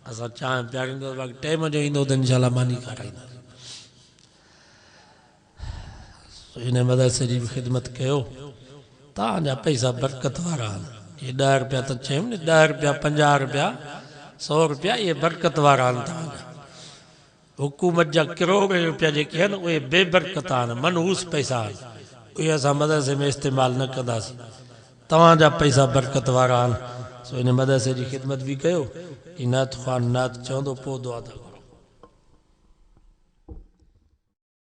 [SPEAKER 1] असां चांहि पीआरींदो बाक़ी टाइम जो ईंदो त इंशाअल्लाह मानी खाराईंदासीं हिन मदरसे जी ख़िदमत कयो तव्हांजा पैसा बरकत वारा आहिनि इहे 10 रुपया त चयमि न 10 रुपया 50 रुपया 100 रुपया इहे बरकत वारा आहिनि तव्हांजा हुकूमत जा करोड़ रुपया जेके आहिनि उहे बेबरकत आहिनि मनहूस पैसा आहिनि उहे असां मदरसे में इस्तेमालु न कंदासीं तव्हांजा पैसा बरकत वारा आहिनि सो हिन मदरसे जी ख़िदमत बि कयो नात ख़्वान नात चवंदो पोइ दुआ